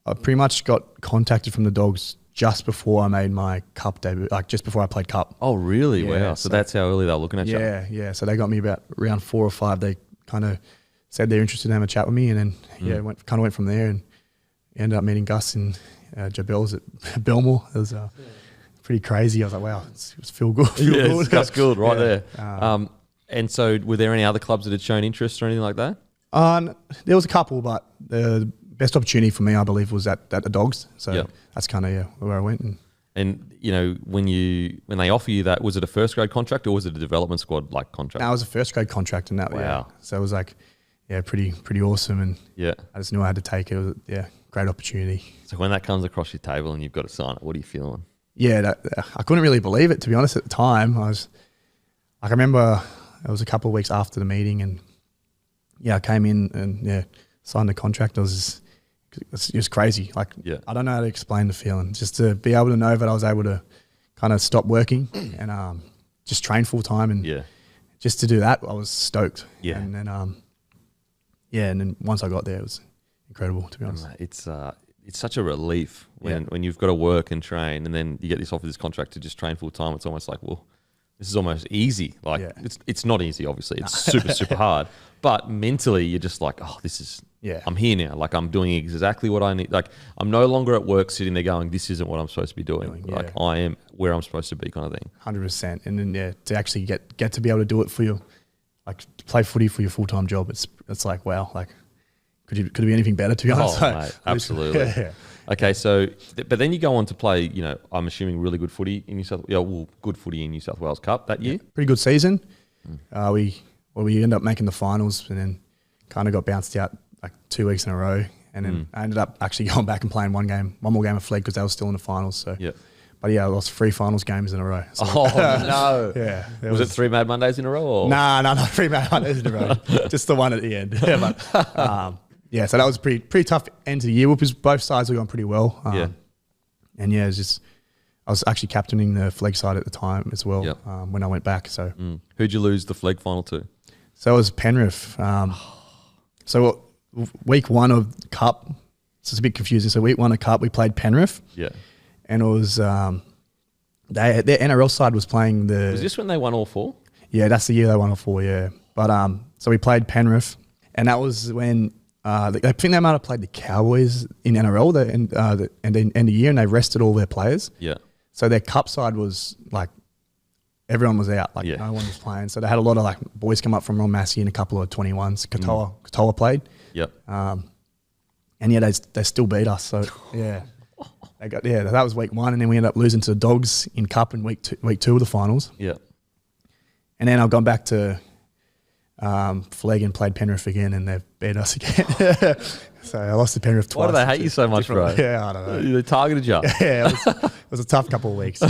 C: I pretty much got contacted from the Dogs just before I made my Cup debut, like just before I played Cup.
D: Oh, really?
C: Yeah,
D: wow. So that's how early they were looking at you.
C: Yeah. So they got me about round 4 or 5. They kind of said they're interested in having a chat with me, and then went from there and ended up meeting Gus and Jabel's at Belmore. It was pretty crazy. I was like, wow, it was feel good.
D: It's Gus Gould right there. And so were there any other clubs that had shown interest or anything like that?
C: There was a couple, but the best opportunity for me, I believe, was at the Dogs. So that's kind of where I went.
D: And when they offer you that, was it a first grade contract or was it a development squad like contract?
C: No, it was a first grade contract, and that.
D: Wow.
C: Yeah. So it was like, pretty awesome, and I just knew I had to take it. It was great opportunity.
D: So when that comes across your table and you've got to sign it, what are you feeling?
C: Yeah, I couldn't really believe it, to be honest. At the time, I remember it was a couple of weeks after the meeting, and I came in and signed the contract. It was crazy. Like I don't know how to explain the feeling. Just to be able to know that I was able to kind of stop working and just train full time, and just to do that, I was stoked. Yeah, and then and then once I got there, it was incredible, to be honest.
D: It's such a relief when you've got to work and train, and then you get this offer, this contract to just train full time. It's almost like, well, this is almost easy. Like
C: Yeah.
D: it's not easy, obviously. It's super, super hard. But mentally, you're just like, oh, this is, I'm here now. Like I'm doing exactly what I need. Like I'm no longer at work sitting there going, this isn't what I'm supposed to be doing. Like I am where I'm supposed to be kind of thing.
C: 100%. And then, to actually get to be able to do it for you, like to play footy for your full-time job, it's like, wow, like could it be anything better, to be honest?
D: Oh, mate, absolutely. Okay, so, but then you go on to play, I'm assuming really good footy in New South good footy in New South Wales Cup that year.
C: Pretty good season. We ended up making the finals and then kind of got bounced out like 2 weeks in a row. And then I ended up actually going back and playing one more game of flag because they were still in the finals. So, but I lost 3 finals games in a row. So.
D: Oh, no.
C: Yeah.
D: Was it 3 Mad Mondays in a row? Or?
C: Nah, not 3 Mad Mondays in a row. Just the one at the end. So that was pretty tough end to the year. Both sides were going pretty well. And it was just, I was actually captaining the flag side at the time as well when I went back. So
D: who'd you lose the flag final to?
C: So it was Penrith. So week 1 of the Cup, so it's a bit confusing. So week 1 of Cup, we played Penrith.
D: Yeah.
C: And it was, their NRL side was playing the...
D: Was this when they won all 4?
C: Yeah, that's the year they won all 4, yeah. But so we played Penrith, and that was when... I think they might have played the Cowboys in NRL and then end of the year, and they rested all their players.
D: Yeah.
C: So their cup side was like everyone was out, like no one was playing. So they had a lot of like boys come up from Ron Massey and a couple of 21s. Katoa played.
D: Yep.
C: And they still beat us. So that was week 1, and then we ended up losing to the Dogs in Cup in week 2 of the finals.
D: Yeah.
C: And then I've gone back to Flegg and played Penrith again, and they've beat us again. So I lost to Penrith twice.
D: Why do they hate you so much, bro?
C: Yeah, I don't know.
D: They targeted you.
C: Yeah, it was a tough couple of weeks.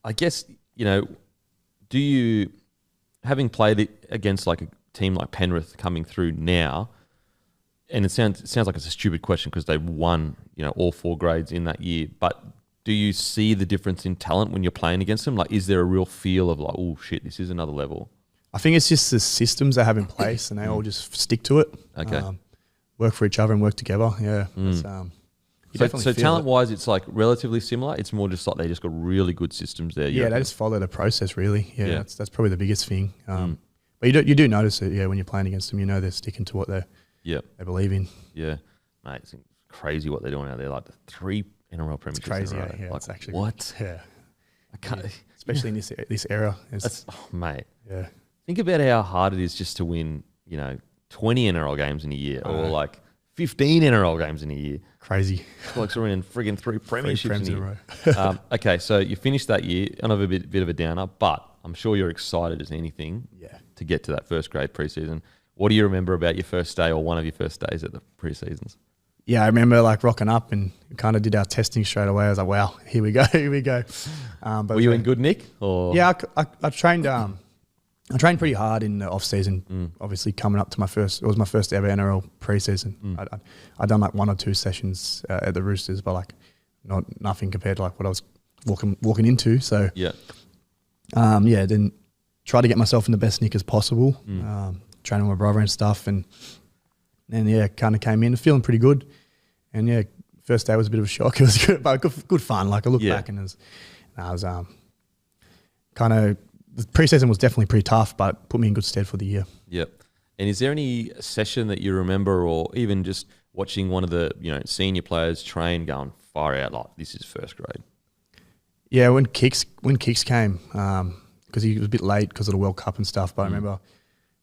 D: I guess, do you, having played it against like a team like Penrith coming through now, and it sounds like it's a stupid question because they won, all 4 grades in that year, but do you see the difference in talent when you're playing against them? Like, is there a real feel of like, oh shit, this is another level?
C: I think it's just the systems they have in place, and they all just stick to it.
D: Okay.
C: Work for each other and work together. Yeah.
D: So talent-wise, it's like relatively similar. It's more just like they just got really good systems there.
C: Yeah, they just follow the process really. Yeah. That's probably the biggest thing. But you do notice it. When you're playing against them, they're sticking to what they believe in.
D: Yeah, mate, it's crazy what they're doing out there. Like the 3 NRL premierships. It's
C: crazy.
D: Yeah,
C: like, it's actually
D: what?
C: Yeah.
D: I can't.
C: Yeah. Especially in this era.
D: Mate.
C: Yeah.
D: Think about how hard it is just to win, 20 NRL games in a year, or like 15 NRL games in a year.
C: Crazy.
D: Like we're in friggin' 3 premierships in a
C: row.
D: Okay, so you finished that year, kind of a bit of a downer, but I'm sure you're excited as anything to get to that first grade preseason. What do you remember about your first day or one of your first days at the preseasons?
C: Yeah, I remember like rocking up and kind of did our testing straight away. I was like, wow, here we go. But
D: were you in good nick? Or?
C: Yeah, I trained. I trained pretty hard in the off season. Obviously, coming up to it was my first ever NRL preseason. I'd done like 1 or 2 sessions at the Roosters, but like nothing compared to like what I was walking into. So then try to get myself in the best nick as possible. Training with my brother and stuff, and then kind of came in feeling pretty good. And first day was a bit of a shock. It was good, but good fun. Like I look back and it was kind of. The preseason was definitely pretty tough, but put me in good stead for the year.
D: Yep. And is there any session that you remember, or even just watching one of the senior players train, going far out like this is first grade?
C: Yeah, when Kicks came, because he was a bit late because of the World Cup and stuff. But I remember it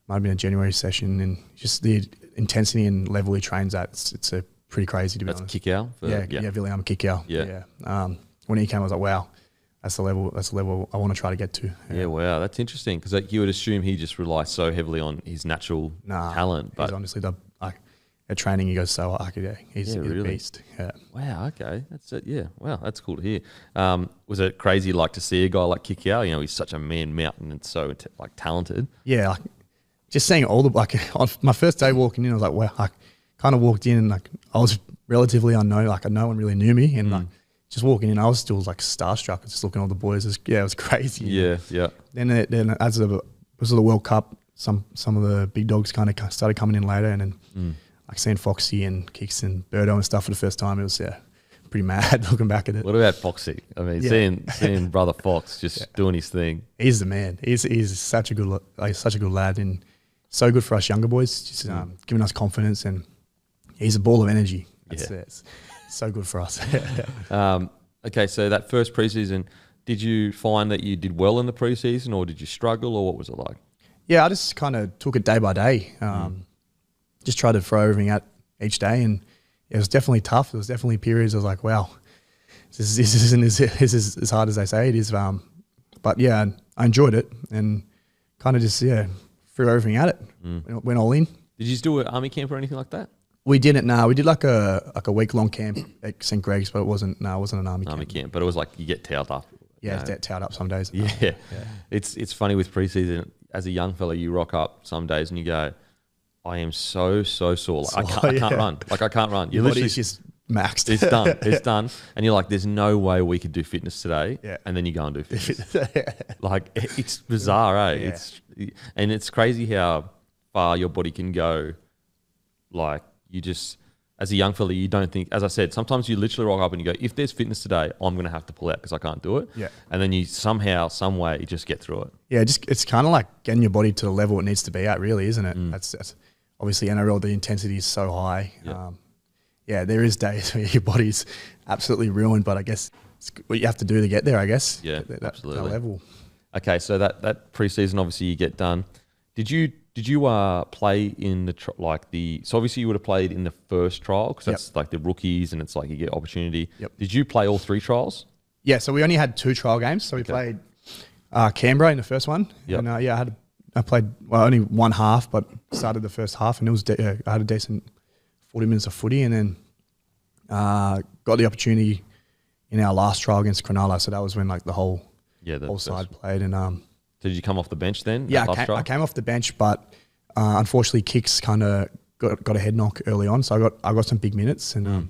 C: might have been a January session, and just the intensity and level he trains at, it's a pretty crazy to be honest.
D: Kick out.
C: William Kick out. Yeah. When he came, I was like, wow. That's the level I want to try to get to.
D: Yeah, wow, that's interesting because you would assume he just relies so heavily on his natural talent. But
C: he's honestly at training he goes so hard. He's really a beast. Yeah.
D: Wow. Okay, that's it. Yeah. Wow, that's cool to hear. Was it crazy to see a guy like Kikau? He's such a man mountain and so talented.
C: Yeah, just seeing all the on my first day walking in, I was like, wow. I kind of walked in and I was relatively unknown. No one really knew me, and just walking in, I was still starstruck. Just looking at all the boys. It was crazy.
D: Yeah.
C: Then as it was the World Cup, some of the big dogs kind of started coming in later, and then seeing Foxy and Kicks and Birdo and stuff for the first time, it was pretty mad looking back at it.
D: What about Foxy? I mean, seeing brother Fox just doing his thing.
C: He's the man. He's such a good lad, and so good for us younger boys. Just giving us confidence, and he's a ball of energy. It's so good for us.
D: Okay, so that first preseason, did you find that you did well in the preseason, or did you struggle, or what was it like?
C: Yeah, I just kind of took it day by day. Just tried to throw everything out each day, and it was definitely tough. There was definitely periods I was like, wow, this isn't as hard as they say it is. But yeah, I enjoyed it and kind of just threw everything at it. Went all in.
D: Did you do an army camp or anything like that?
C: We didn't. No, we did like a week-long camp at St. Greg's, but it wasn't an army camp.
D: But it was like you get towed up.
C: Yeah, towed up some days.
D: Yeah. It's funny with preseason. As a young fella, you rock up some days and you go, I am so sore. Like, I can't run. Like, I can't run.
C: Your body's just maxed.
D: It's done. It's done. And you're like, there's no way we could do fitness today.
C: Yeah.
D: And then you go and do fitness. Like, it's bizarre, eh?
C: Yeah.
D: It's crazy how far your body can go. Like, you just, as a young fella, you don't think, as I said, sometimes you literally rock up and you go, if there's fitness today, I'm going to have to pull out because I can't do it.
C: Yeah.
D: And then you somehow, some way, you just get through it.
C: Yeah, it's kind of like getting your body to the level it needs to be at, really, isn't it? That's obviously NRL, the intensity is so high.
D: Yeah.
C: There is days where your body's absolutely ruined, but I guess it's what you have to do to get there, I guess.
D: Yeah, absolutely.
C: That level.
D: Okay, so that preseason, obviously, you get done. Did you play in so obviously you would have played in the first trial because that's like the rookies and it's like you get opportunity.
C: Yep.
D: Did you play all 3 trials?
C: Yeah, so we only had 2 trial games. So we played Canberra in the first one.
D: Yep.
C: And I played only one half, but started the first half, and it was I had a decent 40 minutes of footy, and then got the opportunity in our last trial against Cronulla. So that was when like the whole side played. And
D: so did you come off the bench then?
C: Yeah, I came off the bench, but unfortunately, Kicks kind of got a head knock early on, so I got some big minutes, and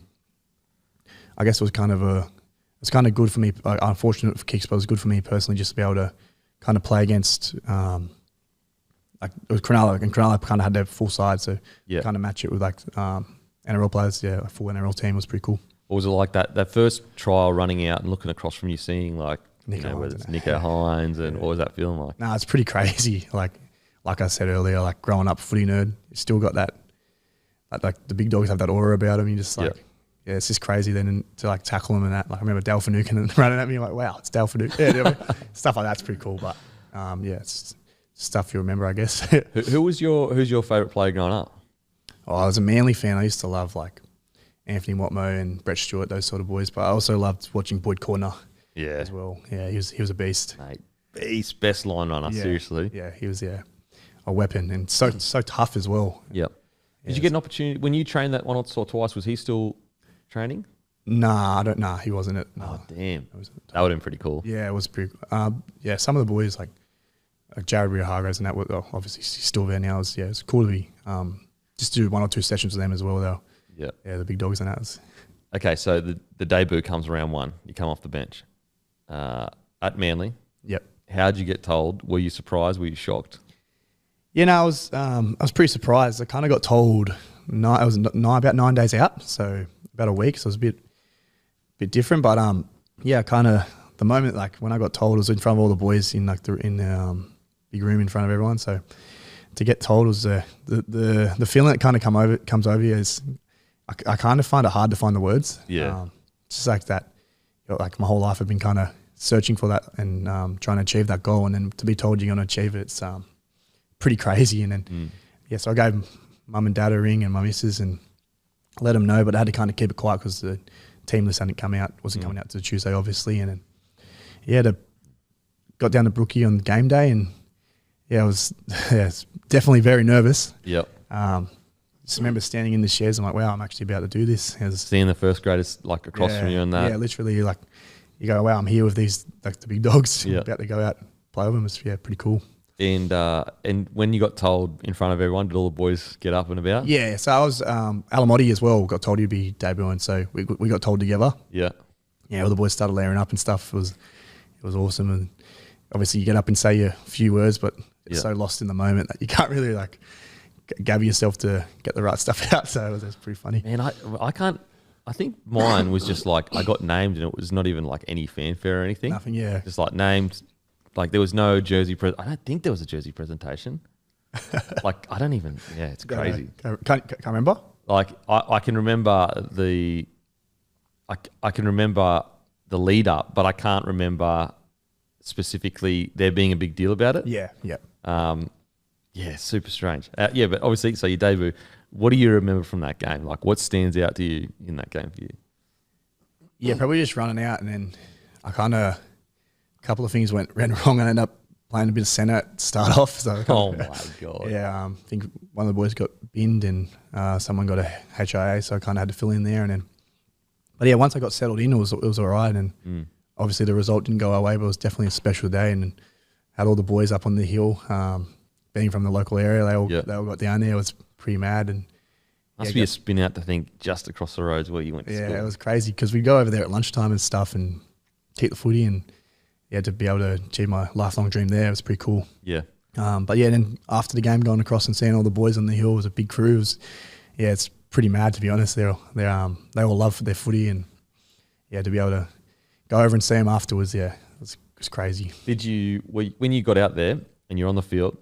C: I guess it was kind of good for me. Unfortunate for Kicks, but it was good for me personally just to be able to kind of play against like it was Cronulla, and Cronulla kind of had their full side, so kind of match it with like NRL players. Yeah, a full NRL team was pretty cool.
D: What was it like that first trial running out and looking across from you, seeing like whether it's Nico Hines and what was that feeling like?
C: Nah, it's pretty crazy. Like I said earlier, like growing up footy nerd, you still got that. Like the big dogs have that aura about them. You just like, it's just crazy then to like tackle them and that. Like I remember Dale Finucane running at me like, wow, it's Dale Finucane. Yeah, stuff like that's pretty cool. But it's stuff you remember, I guess.
D: Who's your favourite player growing up?
C: Oh, I was a Manly fan. I used to love like Anthony Watmo and Brett Stewart, those sort of boys. But I also loved watching Boyd Cordner. Yeah, as well. Yeah, he was a beast.
D: Mate, beast, best line runner. Seriously.
C: Yeah, he was a weapon and so tough as well.
D: Yep. Did you get an opportunity when you trained that once or twice? Was he still training?
C: Nah, I don't. Nah, he wasn't. It. Nah.
D: Oh damn, that would have been pretty cool.
C: Yeah, it was pretty. Some of the boys like Jared Rio-Hargraves and that. Obviously, he's still there now. It's cool to be just do 1 or 2 sessions with them as well. Though.
D: Yeah.
C: Yeah, the big dogs and that.
D: Okay, so the debut comes round 1. You come off the bench. At Manly.
C: Yep.
D: How'd you get told? Were you surprised? Were you shocked?
C: Yeah, no, I was pretty surprised. I kind of got told about 9 days out, so about a week. So it was a bit different, but kind of the moment like when I got told, it was in front of all the boys in like the big room in front of everyone. So to get told was the feeling that kind of comes over you is I kind of find it hard to find the words.
D: Yeah,
C: just like that. Like my whole life I've been kind of searching for that and trying to achieve that goal, and then to be told you're going to achieve it, it's pretty crazy. And then so I gave mum and dad a ring and my missus and let them know, but I had to kind of keep it quiet because the team list wasn't coming out to Tuesday obviously, and then got down to Brookie on game day, and I was definitely very nervous.
D: Yep.
C: Just remember standing in the sheds. I'm like, wow, I'm actually about to do this.
D: Seeing the first graders like across from you and that.
C: Yeah, literally like you go, wow, I'm here with these like the big dogs. Yeah. About to go out and play with them. It's pretty cool.
D: And when you got told in front of everyone, did all the boys get up and about?
C: Yeah, so I was Alamotti as well. Got told he'd be debuting, so we got told together.
D: Yeah.
C: Yeah, all the boys started layering up and stuff. It was awesome, and obviously you get up and say a few words, but it's so lost in the moment that you can't really like gather yourself to get the right stuff out. So it was pretty funny.
D: Man, I can't. I think mine was just like I got named and it was not even like any fanfare or anything.
C: Nothing, yeah.
D: Just like named. Like there was no jersey. I don't think there was a jersey presentation. Like I don't even. Yeah, it's crazy.
C: Can't remember.
D: Like I can remember I can remember the lead up, but I can't remember specifically there being a big deal about it.
C: Yeah.
D: Yeah, super strange. Yeah, but obviously, so your debut. What do you remember from that game? Like, what stands out to you in that game for you?
C: Yeah, probably just running out, and then I kind of a couple of things went wrong, and I ended up playing a bit of centre to start off. So
D: Oh my god!
C: Yeah, I think one of the boys got binned, and someone got a HIA, so I kind of had to fill in there, and then. But yeah, once I got settled in, it was all right, and obviously the result didn't go our way, but it was definitely a special day, and had all the boys up on the hill, being from the local area, they all got down there. It was pretty mad, and
D: must be a spin out to think just across the roads where you went to school.
C: Yeah, it was crazy because we'd go over there at lunchtime and stuff, and kick the footy, and to be able to achieve my lifelong dream there, it was pretty cool.
D: Yeah.
C: But yeah, then after the game, going across and seeing all the boys on the hill was a big crew. It's pretty mad, to be honest. They all love their footy, and to be able to go over and see them afterwards, it was crazy.
D: When you got out there and you're on the field,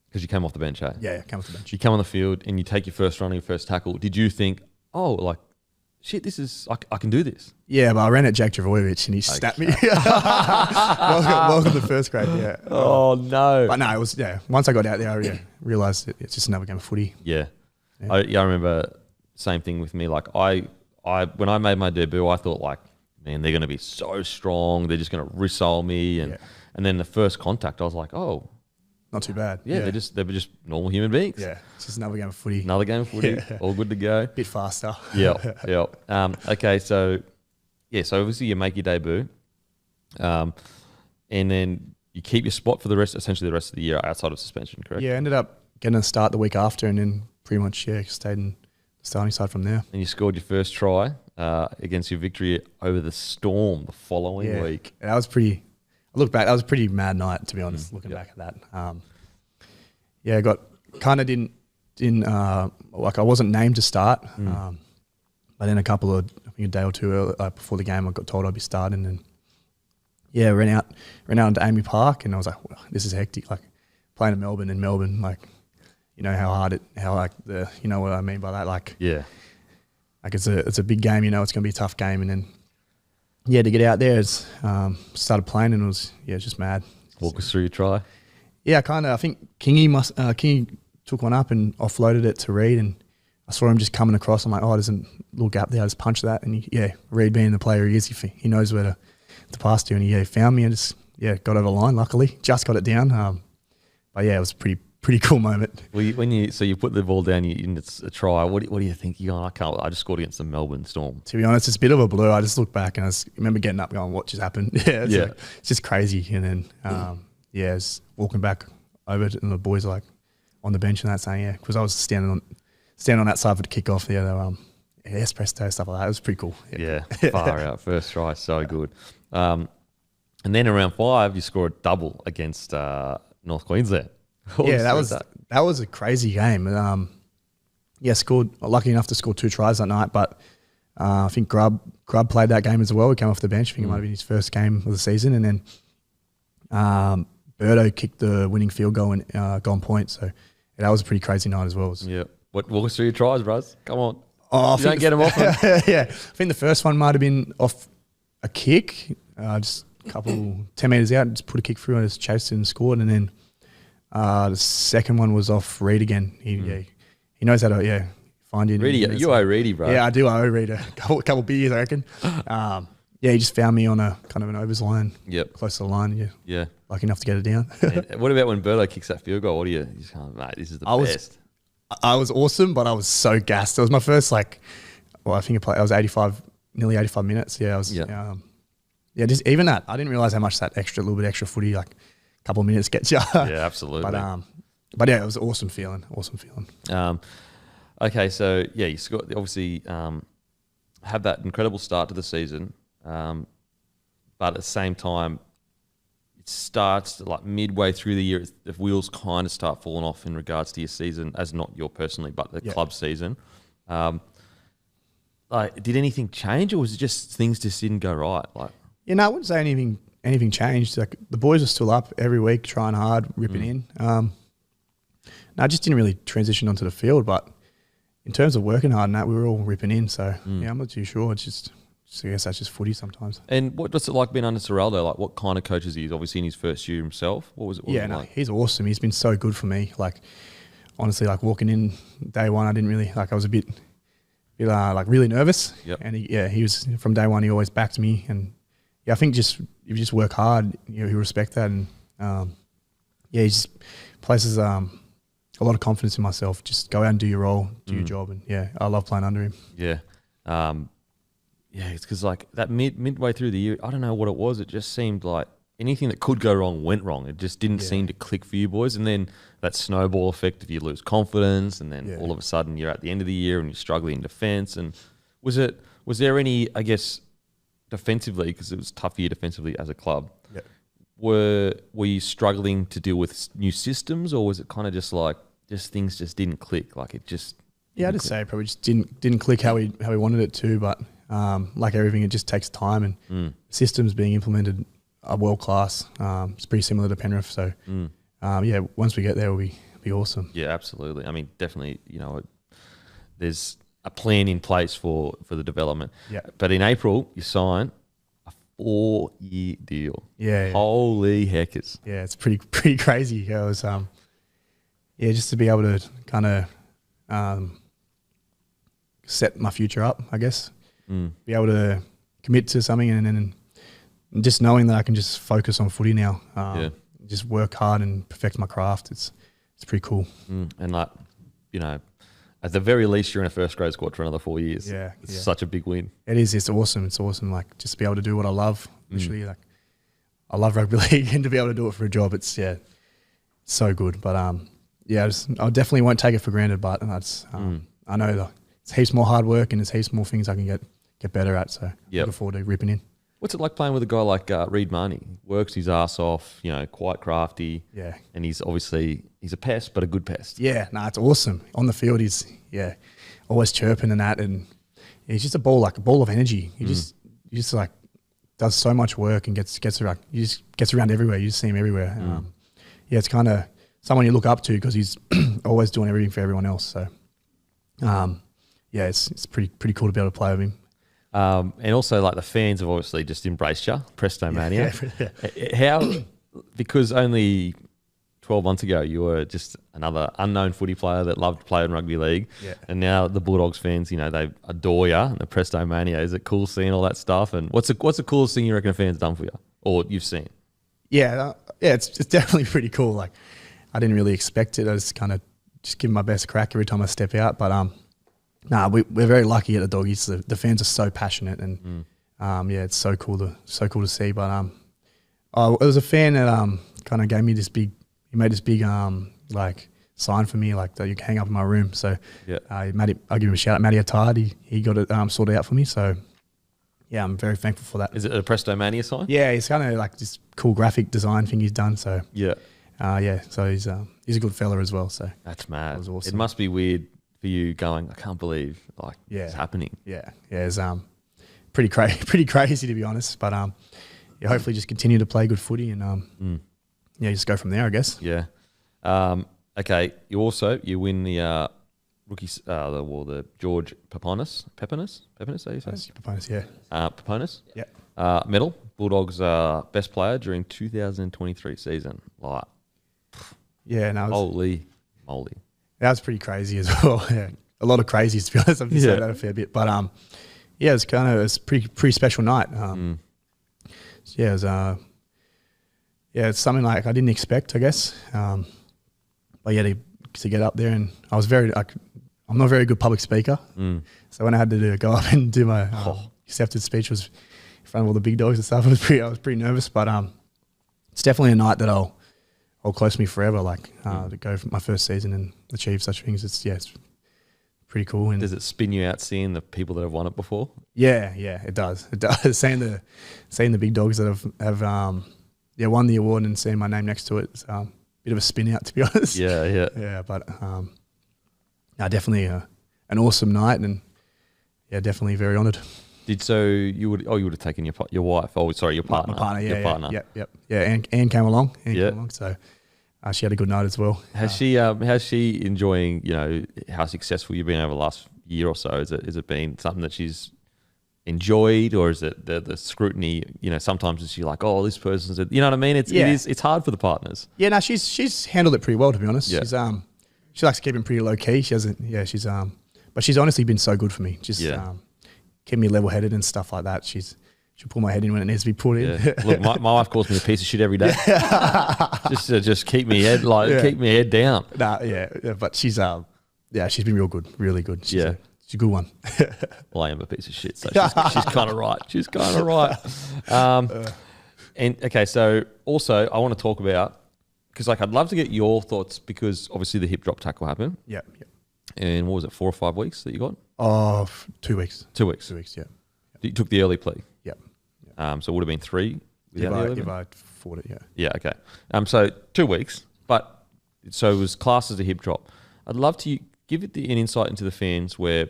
D: because you came off the bench, eh?
C: Yeah, came off the bench.
D: You come on the field and you take your first run, your first tackle. Did you think, oh, like, shit, I can do this?
C: Yeah, but I ran at Jake Preston and he snapped me. welcome to first grade, yeah.
D: Oh, no.
C: But no, it was, once I got out there, I realised it's just another game of footy.
D: Yeah. I remember same thing with me. Like when I made my debut, I thought like, man, they're going to be so strong. They're just going to rissole me. And then the first contact, I was like, oh.
C: Not too bad.
D: Yeah, they were just normal human beings.
C: Yeah, it's just another game of footy.
D: Another game of footy, all good to go.
C: Bit faster.
D: Yeah. Okay, so obviously you make your debut, and then you keep your spot for essentially the rest of the year outside of suspension, correct?
C: Yeah, ended up getting a start the week after, and then pretty much stayed in the starting side from there.
D: And you scored your first try against your victory over the Storm the following week.
C: Yeah, that was pretty. I look back, that was a pretty mad night, to be honest, looking back at that. I didn't I wasn't named to start. But then a day or two before the game, I got told I'd be starting, and ran out into Amy Park, and I was like, well, this is hectic. Like playing in Melbourne, like, you know how hard you know what I mean by that, like, like it's a big game, you know, it's going to be a tough game, and then. Yeah, to get out there, started playing, and it was just mad.
D: Walk us through your try.
C: Yeah, I think Kingy took one up and offloaded it to Reed, and I saw him just coming across. I'm like, oh, there's a little gap there. I just punched that, and Reed being the player he is, he knows where to pass to, and he found me and just got over the line. Luckily, just got it down. But it was a pretty cool moment.
D: Well, you put the ball down, it's a try. What do you think? I just scored against the Melbourne Storm.
C: To be honest, it's a bit of a blur. I just look back and I remember getting up, going, "What just happened?" It's just crazy. And then it's walking back over, and the boys are like on the bench and that saying, because I was standing on that side for the kickoff. They were espresso stuff like that. It was pretty cool.
D: Yeah, far out first try, so good. And then in round 5, you scored a double against North Queensland.
C: That was a crazy game. Scored, lucky enough to score 2 tries that night, but I think Grubb played that game as well. He came off the bench. I think it might have been his first game of the season, and then Birdo kicked the winning field goal and got on point. So that was a pretty crazy night as well.
D: Walk us through your tries, bros. Come on.
C: Oh,
D: you don't get them off.
C: I think the first one might have been off a kick, just a couple 10 metres out, just put a kick through and just chased it and scored, and then. The second one was off Reed again. He knows how to find you.
D: Reedy, you owe Reedy, bro.
C: Yeah, I do. I owe Reed a couple beers, I reckon. He just found me on a kind of an overs line.
D: Yep.
C: Close to the line.
D: Yeah.
C: Lucky enough to get it down.
D: What about when Berlo kicks that field goal? What do you just kind of, mate, this is the best.
C: I was awesome, but I was so gassed. It was my first I think I was nearly 85 minutes. Yeah, I was. Just even that, I didn't realise how much that little bit extra footy, like. Couple of minutes gets you.
D: Yeah, absolutely.
C: But it was an awesome feeling.
D: Okay, so you scored, obviously have that incredible start to the season, but at the same time, it starts like midway through the year. The wheels kind of start falling off in regards to your season, as not your personally, but the club season. like, did anything change, or was it just things just didn't go right? Like,
C: Yeah, no, I wouldn't say anything changed. Like the boys were still up every week, trying hard, ripping in. No, I just didn't really transition onto the field. But in terms of working hard and that, we were all ripping in. So yeah, I'm not too sure. It's just I guess that's just footy sometimes.
D: and what's it like being under Serraldo? Like, what kind of coach is he? He's obviously in his first year himself. What was it? Like?
C: He's awesome. He's been so good for me. Like honestly, like walking in day one, I didn't really I was a bit like really nervous.
D: Yep.
C: And he was from day one. He always backed me, and I think if you just work hard, he'll respect that. And he just places a lot of confidence in myself. Just go out and do your role, do your job, and I love playing under him.
D: Yeah. It's because like that midway through the year, I don't know what it was. It just seemed like anything that could go wrong went wrong. It just didn't seem to click for you boys. And then that snowball effect of you lose confidence, and then all of a sudden you're at the end of the year and you're struggling in defence. And was there any, I guess, defensively, because it was a tough year defensively as a club, were you struggling to deal with new systems, or was it kind of just like things just didn't click? Like it just
C: I'd just say it probably just didn't click how we wanted it to. But like everything, it just takes time, and systems being implemented are world class. It's pretty similar to Penrith, so once we get there, we'll be awesome.
D: Yeah, absolutely. I mean, definitely. There's a plan in place for the development. Yeah. But in April, you sign a 4-year deal.
C: Yeah.
D: Holy heckers.
C: Yeah, it's pretty crazy. It was just to be able to kind of set my future up, I guess. Be able to commit to something, and then just knowing that I can just focus on footy now. Just work hard and perfect my craft. It's pretty cool.
D: And like, at the very least, you're in a first grade squad for another 4 years.
C: Yeah,
D: it's such a big win.
C: It is. It's awesome. It's awesome. Like just to be able to do what I love. Literally, like I love rugby league, and to be able to do it for a job, it's so good. But I definitely won't take it for granted. But I know that it's heaps more hard work, and there's heaps more things I can get better at. So looking forward to ripping in.
D: What's it like playing with a guy like Reid Marnie? Works his ass off, quite crafty.
C: Yeah.
D: And he's a pest, but a good pest.
C: Yeah, it's awesome. On the field, he's always chirping and that, and he's just a ball of energy. He just like does so much work and gets around. He just gets around everywhere. You just see him everywhere. It's kind of someone you look up to because he's always doing everything for everyone else. So, it's pretty cool to be able to play with him.
D: And also, like, the fans have obviously just embraced you, Presto Mania. How, because only 12 months ago you were just another unknown footy player that loved playing rugby league, and now the Bulldogs fans, they adore you, and the Presto Mania. Is it cool seeing all that stuff? And what's the coolest thing you reckon a fan's done for you, or you've seen?
C: It's definitely pretty cool. Like, I didn't really expect it. I just kind of give my best crack every time I step out, but we're very lucky at the Doggies. The fans are so passionate, and it's so cool to see. But it was a fan that kind of gave me this big. He made this big like sign for me, like that you can hang up in my room. So I'll give him a shout out. Matty Attard, he got it sorted out for me. So I'm very thankful for that.
D: Is it a Presto Mania sign?
C: Yeah, it's kind of like this cool graphic design thing he's done. So so he's a good fella as well. So
D: that's mad.
C: That was awesome.
D: It must be weird for you going, I can't believe it's happening.
C: It's pretty crazy to be honest. But hopefully just continue to play good footy and just go from there, I guess.
D: Yeah. Okay. You win the rookies. The George Peponis. How you say?
C: Peponis, yeah.
D: Peponis.
C: Yeah.
D: Medal. Bulldogs best player during 2023 season. Like. Holy moly.
C: That was pretty crazy as well. Yeah. A lot of crazies, to be honest. I've been saying that a fair bit. But it's pretty special night. It's something like I didn't expect, I guess. But to get up there, and I was I'm not a very good public speaker. So when I had to go up and do my accepted speech was in front of all the big dogs and stuff, I was pretty nervous. But it's definitely a night that I'll close to me forever. Like to go for my first season and achieve such things. It's pretty cool. And
D: does it spin you out seeing the people that have won it before?
C: Yeah, it does. It does. seeing the big dogs that have won the award and seeing my name next to it, it's a bit of a spin out, to be honest.
D: Yeah.
C: But definitely an awesome night, and yeah, definitely very honoured.
D: You would have taken your wife? Oh, sorry, your partner.
C: My partner, yeah,
D: your partner.
C: Yeah. Anne came along. So she had a good night as well.
D: How's she enjoying? How successful you've been over the last year or so? Has it been something that she's enjoyed, or is it the scrutiny? Sometimes is she like, oh, this person's, what I mean? It's hard for the partners.
C: Yeah, no, she's handled it pretty well, to be honest.
D: Yeah.
C: She likes to keep it pretty low key. But she's honestly been so good for me. Just keep me level headed and stuff like that. She'll pull my head in when it needs to be put in.
D: Yeah. Look, my wife calls me a piece of shit every day. just keep me keep me head down.
C: But she's been real good, really good. She's a good one.
D: Well, I am a piece of shit, so she's kind of right. She's kind of right. And okay, so also I want to talk about, because I'd love to get your thoughts, because obviously the hip drop tackle happened.
C: Yeah.
D: And what was it, 4 or 5 weeks that you got?
C: Oh, 2 weeks.
D: 2 weeks.
C: 2 weeks, yeah.
D: You took the early plea.
C: Yeah.
D: So it would have been 3
C: if I fought it, yeah.
D: Yeah, okay. So 2 weeks, but so it was classed as a hip drop. I'd love to give it an insight into the fans when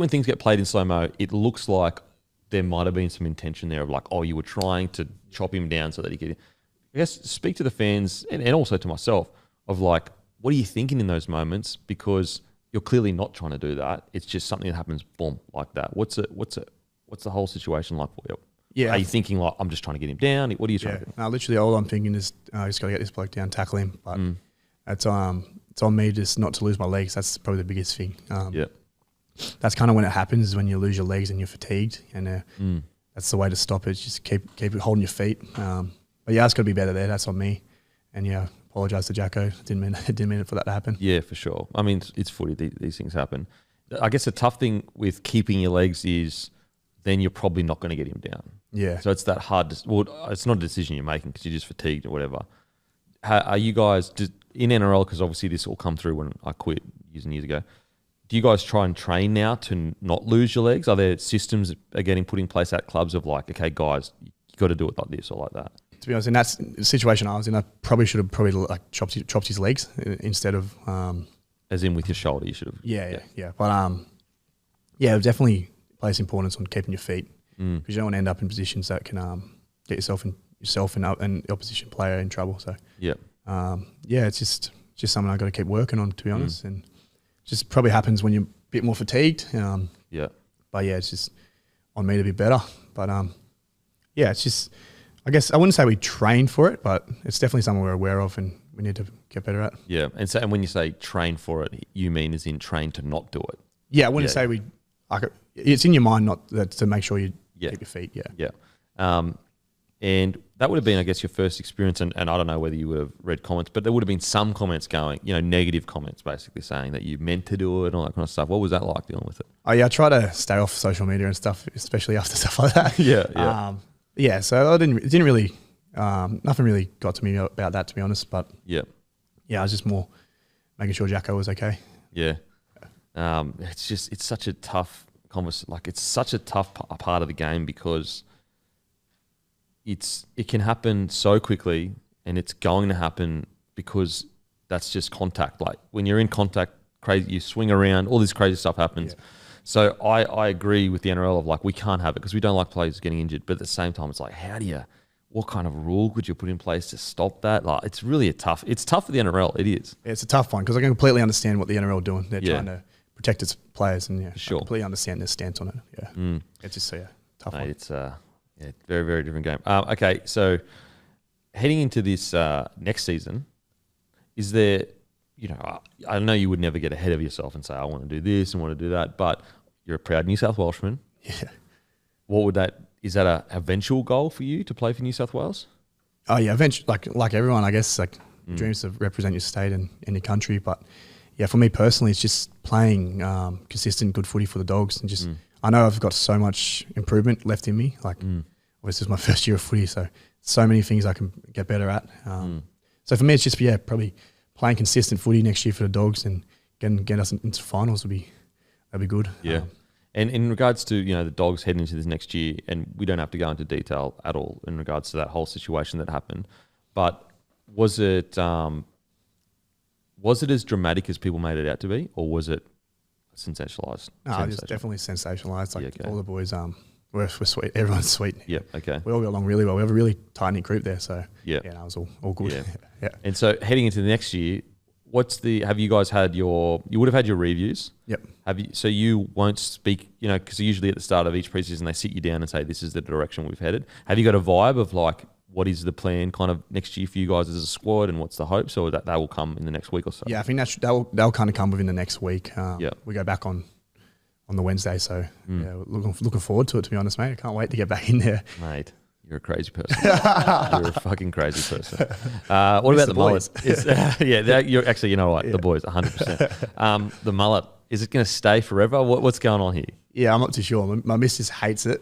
D: things get played in slow-mo, it looks like there might have been some intention there of like, oh, you were trying to chop him down so that he could, I guess, speak to the fans and also to myself of like, what are you thinking in those moments? Because you're clearly not trying to do that. It's just something that happens, boom, like that. What's the whole situation like for you?
C: Yeah.
D: Are you thinking like, I'm just trying to get him down? What are you trying to do?
C: No, literally all I'm thinking is I just got to get this bloke down, tackle him. But it's on me just not to lose my legs. That's probably the biggest thing. That's kind of when it happens, is when you lose your legs and you're fatigued. And that's the way to stop it. Just keep it holding your feet. But yeah, it's got to be better there. That's on me. And yeah, apologise to Jacko. Didn't mean it for that to happen.
D: Yeah, for sure. I mean, it's footy. These things happen. I guess the tough thing with keeping your legs is then you're probably not going to get him down.
C: Yeah.
D: So it's that hard. It's not a decision you're making because you're just fatigued or whatever. Are you guys in NRL? Because obviously this all come through when I quit years and years ago. Do you guys try and train now to not lose your legs? Are there systems that are getting put in place at clubs of like, okay, guys, you got to do it like this or like that?
C: To be honest, in that situation I was in, I probably should have like chopped his legs instead of.
D: As in with your shoulder, you should have.
C: Yeah. But it definitely place importance on keeping your feet because you don't want to end up in positions that can get yourself and the opposition player in trouble. So it's just something I've got to keep working on, to be honest, and just probably happens when you're a bit more fatigued. But yeah, it's just on me to be better. But it's just, I guess I wouldn't say we train for it, but it's definitely something we're aware of and we need to get better at.
D: Yeah, and when you say train for it, you mean as in train to not do it?
C: Yeah, I wouldn't say we. It's in your mind not to make sure you keep your feet.
D: Yeah. And that would have been, I guess, your first experience, and I don't know whether you would have read comments, but there would have been some comments going, negative comments, basically saying that you meant to do it and all that kind of stuff. What was that like dealing with it?
C: Oh yeah, I try to stay off social media and stuff, especially after stuff like that.
D: Yeah.
C: So it didn't really, nothing really got to me about that, to be honest. But I was just more making sure Jacko was okay.
D: Yeah. It's such a tough conversation. Like it's such a tough part of the game because it can happen so quickly, and it's going to happen because that's just contact. Like when you're in contact, crazy, you swing around, all this crazy stuff happens. Yeah. So I agree with the NRL of like, we can't have it because we don't like players getting injured. But at the same time, it's like, what kind of rule could you put in place to stop that? Like, it's really it's tough for the NRL. It is. Yeah,
C: it's a tough one because I can completely understand what the NRL are doing. They're trying to protect its players, and I completely understand their stance on it. Yeah, it's just tough one. It's
D: very, very different game. Okay, so heading into this next season, is there, I know you would never get ahead of yourself and say, I want to do this and want to do that, but you're a proud New South Welshman.
C: Yeah.
D: Is that a eventual goal for you to play for New South Wales?
C: Oh yeah, eventually, like everyone, I guess, dreams to represent your state and your country. But yeah, for me personally, it's just playing consistent, good footy for the Dogs, and just I know I've got so much improvement left in me. Like, obviously, this is my first year of footy, so many things I can get better at. So for me, it's just probably playing consistent footy next year for the Dogs and getting us into finals that'd be good.
D: Yeah. And in regards to the Dogs heading into this next year, and we don't have to go into detail at all in regards to that whole situation that happened, but was it as dramatic as people made it out to be, or was it sensationalised?
C: No, it's definitely sensationalised. Like all the boys, we're sweet. Everyone's sweet.
D: Yeah. Okay.
C: We all get along really well. We have a really tight knit group there. So
D: yeah,
C: no, it was all good.
D: Yeah.
C: Yeah.
D: And so heading into the next year, have you guys had you would have had your reviews?
C: Yep.
D: So you won't speak, because usually at the start of each preseason they sit you down and say this is the direction we've headed. Have you got a vibe of like what is the plan kind of next year for you guys as a squad, and what's the hopes, or that will come in the next week or so?
C: Yeah, I think that'll kind of come within the next week.
D: Yeah.
C: We go back on the Wednesday, so yeah, looking forward to it, to be honest, mate. I can't wait to get back in there.
D: Mate, you're a crazy person. You're a fucking crazy person. What about the mullet? You're actually, you know what, the boys, 100%. The mullet, is it going to stay forever? What's going on here?
C: Yeah, I'm not too sure. My missus hates it.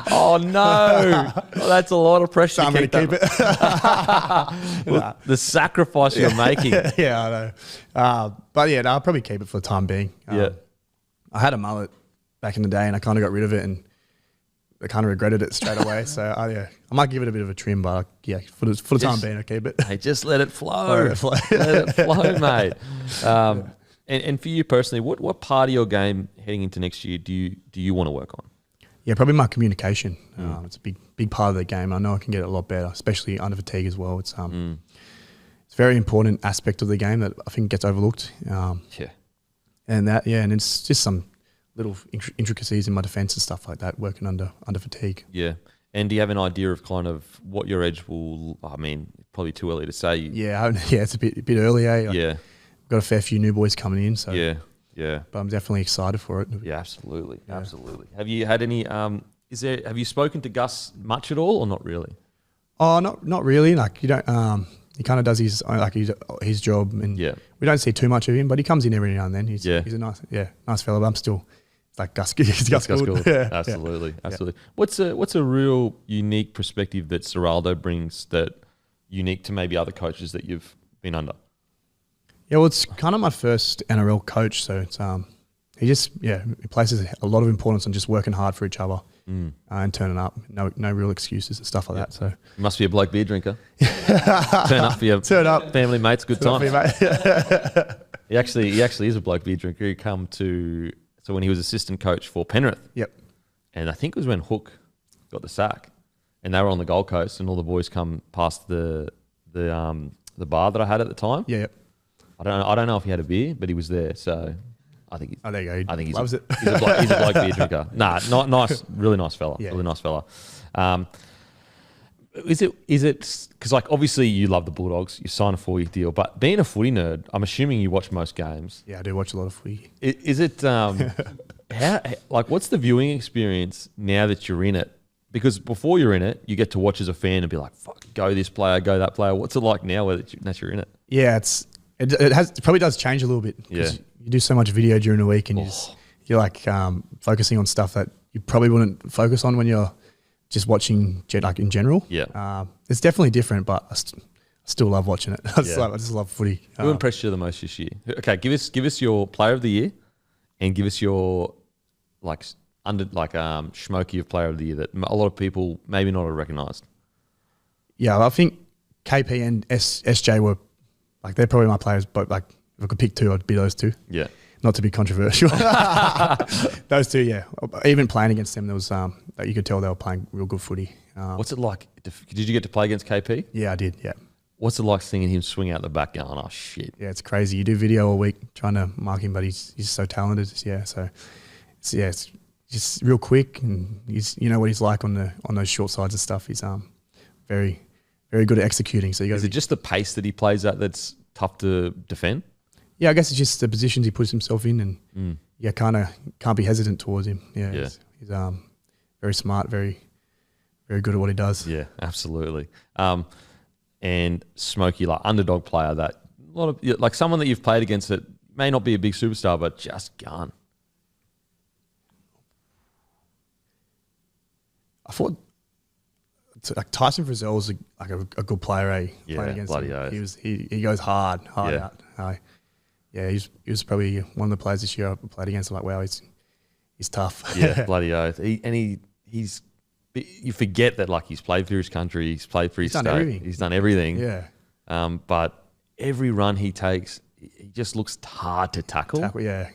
D: Oh no, that's a lot of pressure.
C: So I'm going to keep it.
D: The sacrifice you're making.
C: Yeah, I know. But yeah, I'll probably keep it for the time being. I had a mullet back in the day, and I kind of got rid of it, and I kind of regretted it straight away. So I might give it a bit of a trim, but for the time being, I keep it.
D: Hey, just let it flow. Let it flow, mate. And for you personally, what part of your game heading into next year do you want to work on?
C: Yeah, probably my communication. It's a big part of the game. I know I can get it a lot better, especially under fatigue as well. It's a very important aspect of the game that I think gets overlooked. And it's just some little intricacies in my defence and stuff like that, working under fatigue.
D: Yeah. And do you have an idea of kind of what your edge will? I mean, probably too early to say.
C: Yeah, it's a bit early.
D: Yeah.
C: Got a fair few new boys coming in. So
D: yeah.
C: But I'm definitely excited for it.
D: Yeah, absolutely. Have you had any? Have you spoken to Gus much at all, or not really?
C: Oh, not really. Like you don't. He kind of does his job, and we don't see too much of him. But he comes in every now and then. He's a nice fellow. But I'm still like Gus. Gus Gould.
D: Yeah, absolutely. What's a real unique perspective that Serraldo brings that unique to maybe other coaches that you've been under?
C: Yeah, well, it's kind of my first NRL coach, so it's he places a lot of importance on just working hard for each other and turning up. No real excuses and stuff like that. So
D: you must be a bloke beer drinker. Turn up for your family mates, good times. He actually is a bloke beer drinker. He so when he was assistant coach for Penrith.
C: Yep.
D: And I think it was when Hook got the sack, and they were on the Gold Coast, and all the boys come past the bar that I had at the time.
C: Yeah. Yep.
D: I don't know if he had a beer, but he was there. So I think
C: there you go.
D: I think
C: loves it.
D: He's a bloke beer drinker. Nah, not nice, really nice fella.
C: Yeah.
D: Really nice fella. Is it because like obviously you love the Bulldogs, you sign a 4-year deal, but being a footy nerd, I'm assuming you watch most games.
C: Yeah, I do watch a lot of footy.
D: Is it what's the viewing experience now that you're in it? Because before you're in it, you get to watch as a fan and be like, "Fuck, go this player, go that player." What's it like now that you're in it?
C: Yeah, it probably does change a little bit because you do so much video during the week, and you're like focusing on stuff that you probably wouldn't focus on when you're just watching like in general.
D: Yeah,
C: it's definitely different, but I still love watching it. I just love footy.
D: Who impressed you the most this year? Okay, give us your player of the year, and give us your schmokey of player of the year that a lot of people maybe not have recognised. Yeah,
C: I think KP and SJ were they're probably my players, but if I could pick two, I'd be those two. Yeah. Not to be controversial. Those two, yeah. Even playing against them, there was you could tell they were playing real good footy.
D: What's it like? Did you get to play against KP?
C: Yeah, I did, yeah.
D: What's it like seeing him swing out the back going, oh, shit?
C: Yeah, it's crazy. You do video all week trying to mark him, but he's so talented. Yeah, so it's just real quick, and you know what he's like on those short sides and stuff. He's very, very good at executing. So
D: is it just the pace that he plays at that's tough to defend?
C: Yeah, I guess it's just the positions he puts himself in, and can't be hesitant towards him. Yeah. He's very smart, very, very good at what he does.
D: Yeah, absolutely. And Smokey, underdog player that a lot of someone that you've played against that may not be a big superstar, but just gone.
C: I thought Tyson Frizzell was a good player.
D: Yeah,
C: against
D: bloody
C: him.
D: oath.
C: He goes hard out. He was probably one of the players this year I played against. I'm like, wow, he's tough.
D: Yeah, bloody oath. He's you forget that he's played for his country, he's played for his state, he's done everything.
C: Yeah.
D: But every run he takes, he just looks hard to tackle.
C: Yeah.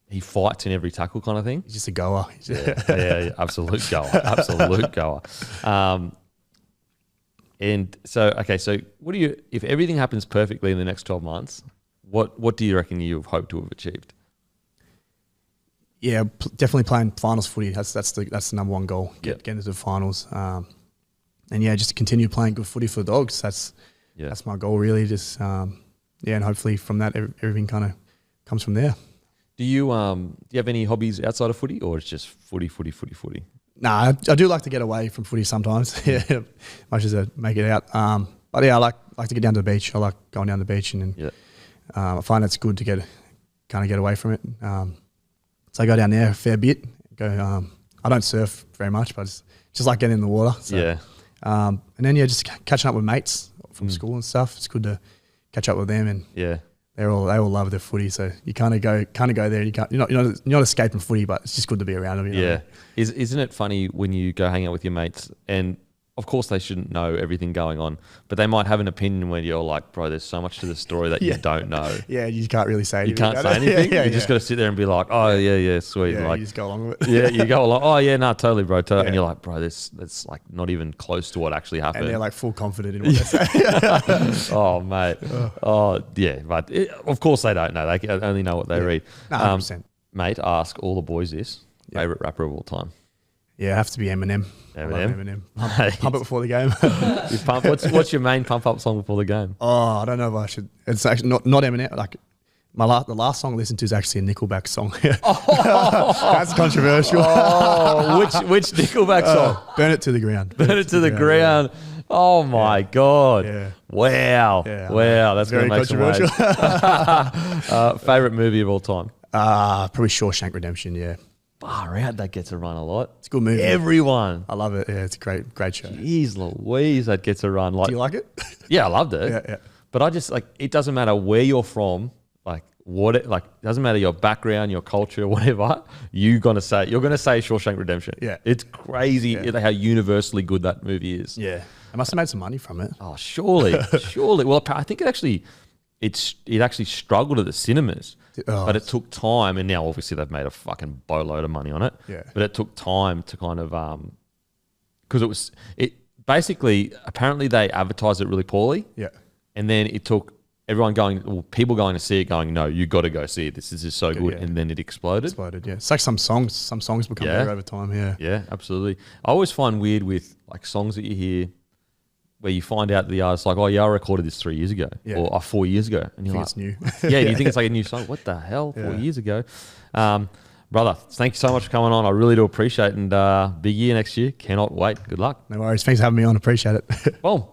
D: He fights in every tackle kind of thing.
C: He's just a goer.
D: Yeah, absolute goer. Absolute goer. And so what do you, if everything happens perfectly in the next 12 months, what do you reckon you've hoped to have achieved?
C: Yeah, definitely playing finals footy. That's the number one goal. Get into the finals. And yeah, just to continue playing good footy for the Dogs. That's my goal really. Just and hopefully from that everything kind of comes from there.
D: Do you have any hobbies outside of footy, or it's just footy?
C: Nah, I do like to get away from footy sometimes. Much as I make it out. But yeah, I like to get down to the beach. I like going down to the beach, and I find it's good to get away from it. So I go down there a fair bit. I don't surf very much, but just like getting in the water. So, and then just catching up with mates from school and stuff. It's good to catch up with them, and they all love their footy. So you kind of go there. And you're not escaping footy, but it's just good to be around them. You know?
D: Isn't it funny when you go hang out with your mates, and of course they shouldn't know everything going on, but they might have an opinion when you're like, bro, there's so much to the story that you don't know.
C: Yeah, you can't really say anything.
D: You can't say anything. You just got to sit there and be like, oh yeah, sweet.
C: Yeah,
D: like,
C: you just go along with it.
D: Yeah, you go along. Oh yeah, no, totally, bro. And you're like, bro, that's like not even close to what actually happened.
C: And they're like full confident in what they say.
D: Oh mate. Oh yeah, but of course they don't know. They only know what they read.
C: No, 100%.
D: Mate, ask all the boys this. Favorite rapper of all time.
C: Yeah, it has to be Eminem.
D: Eminem.
C: Pump it before the game.
D: What's your main pump up song before the game?
C: Oh, I don't know if I should. It's actually not Eminem. Like the last song I listened to is actually a Nickelback song. That's controversial.
D: Which Nickelback song?
C: Burn It to the Ground.
D: Burn It to the Ground. Yeah. Oh my God.
C: Yeah.
D: Wow.
C: Yeah,
D: wow. That's
C: very
D: going to make
C: controversial.
D: some waves. Favorite movie of all time?
C: Probably Shawshank Redemption. Yeah.
D: Far out, that gets a run a lot.
C: It's a good movie.
D: Everyone.
C: I love it. Yeah, it's a great show.
D: Jeez Louise, that gets a run. Like,
C: do you like it?
D: Yeah, I loved it.
C: Yeah.
D: But I just it doesn't matter where you're from, it doesn't matter your background, your culture, whatever. You're gonna say Shawshank Redemption.
C: Yeah,
D: it's crazy how universally good that movie is.
C: Yeah, I must have made some money from it.
D: Oh, surely. Well, I think it actually struggled at the cinemas. But it took time, and now obviously they've made a fucking boatload of money on it.
C: Yeah.
D: But it took time to kind of because basically apparently they advertised it really poorly.
C: Yeah.
D: And then it took people going to see it, going, no, you got to go see it. This is just so good. Yeah. And then it exploded.
C: Yeah. It's like some songs become better over time. Yeah.
D: Yeah, absolutely. I always find weird with like songs that you hear where you find out the artist like, oh yeah, I recorded this 3 years ago or 4 years ago. And you're like,
C: it's new.
D: Yeah, you think it's like a new song. What the hell? 4 years ago. Brother, thank you so much for coming on. I really do appreciate it. And big year next year. Cannot wait. Good luck.
C: No worries. Thanks for having me on. Appreciate it.
D: Boom.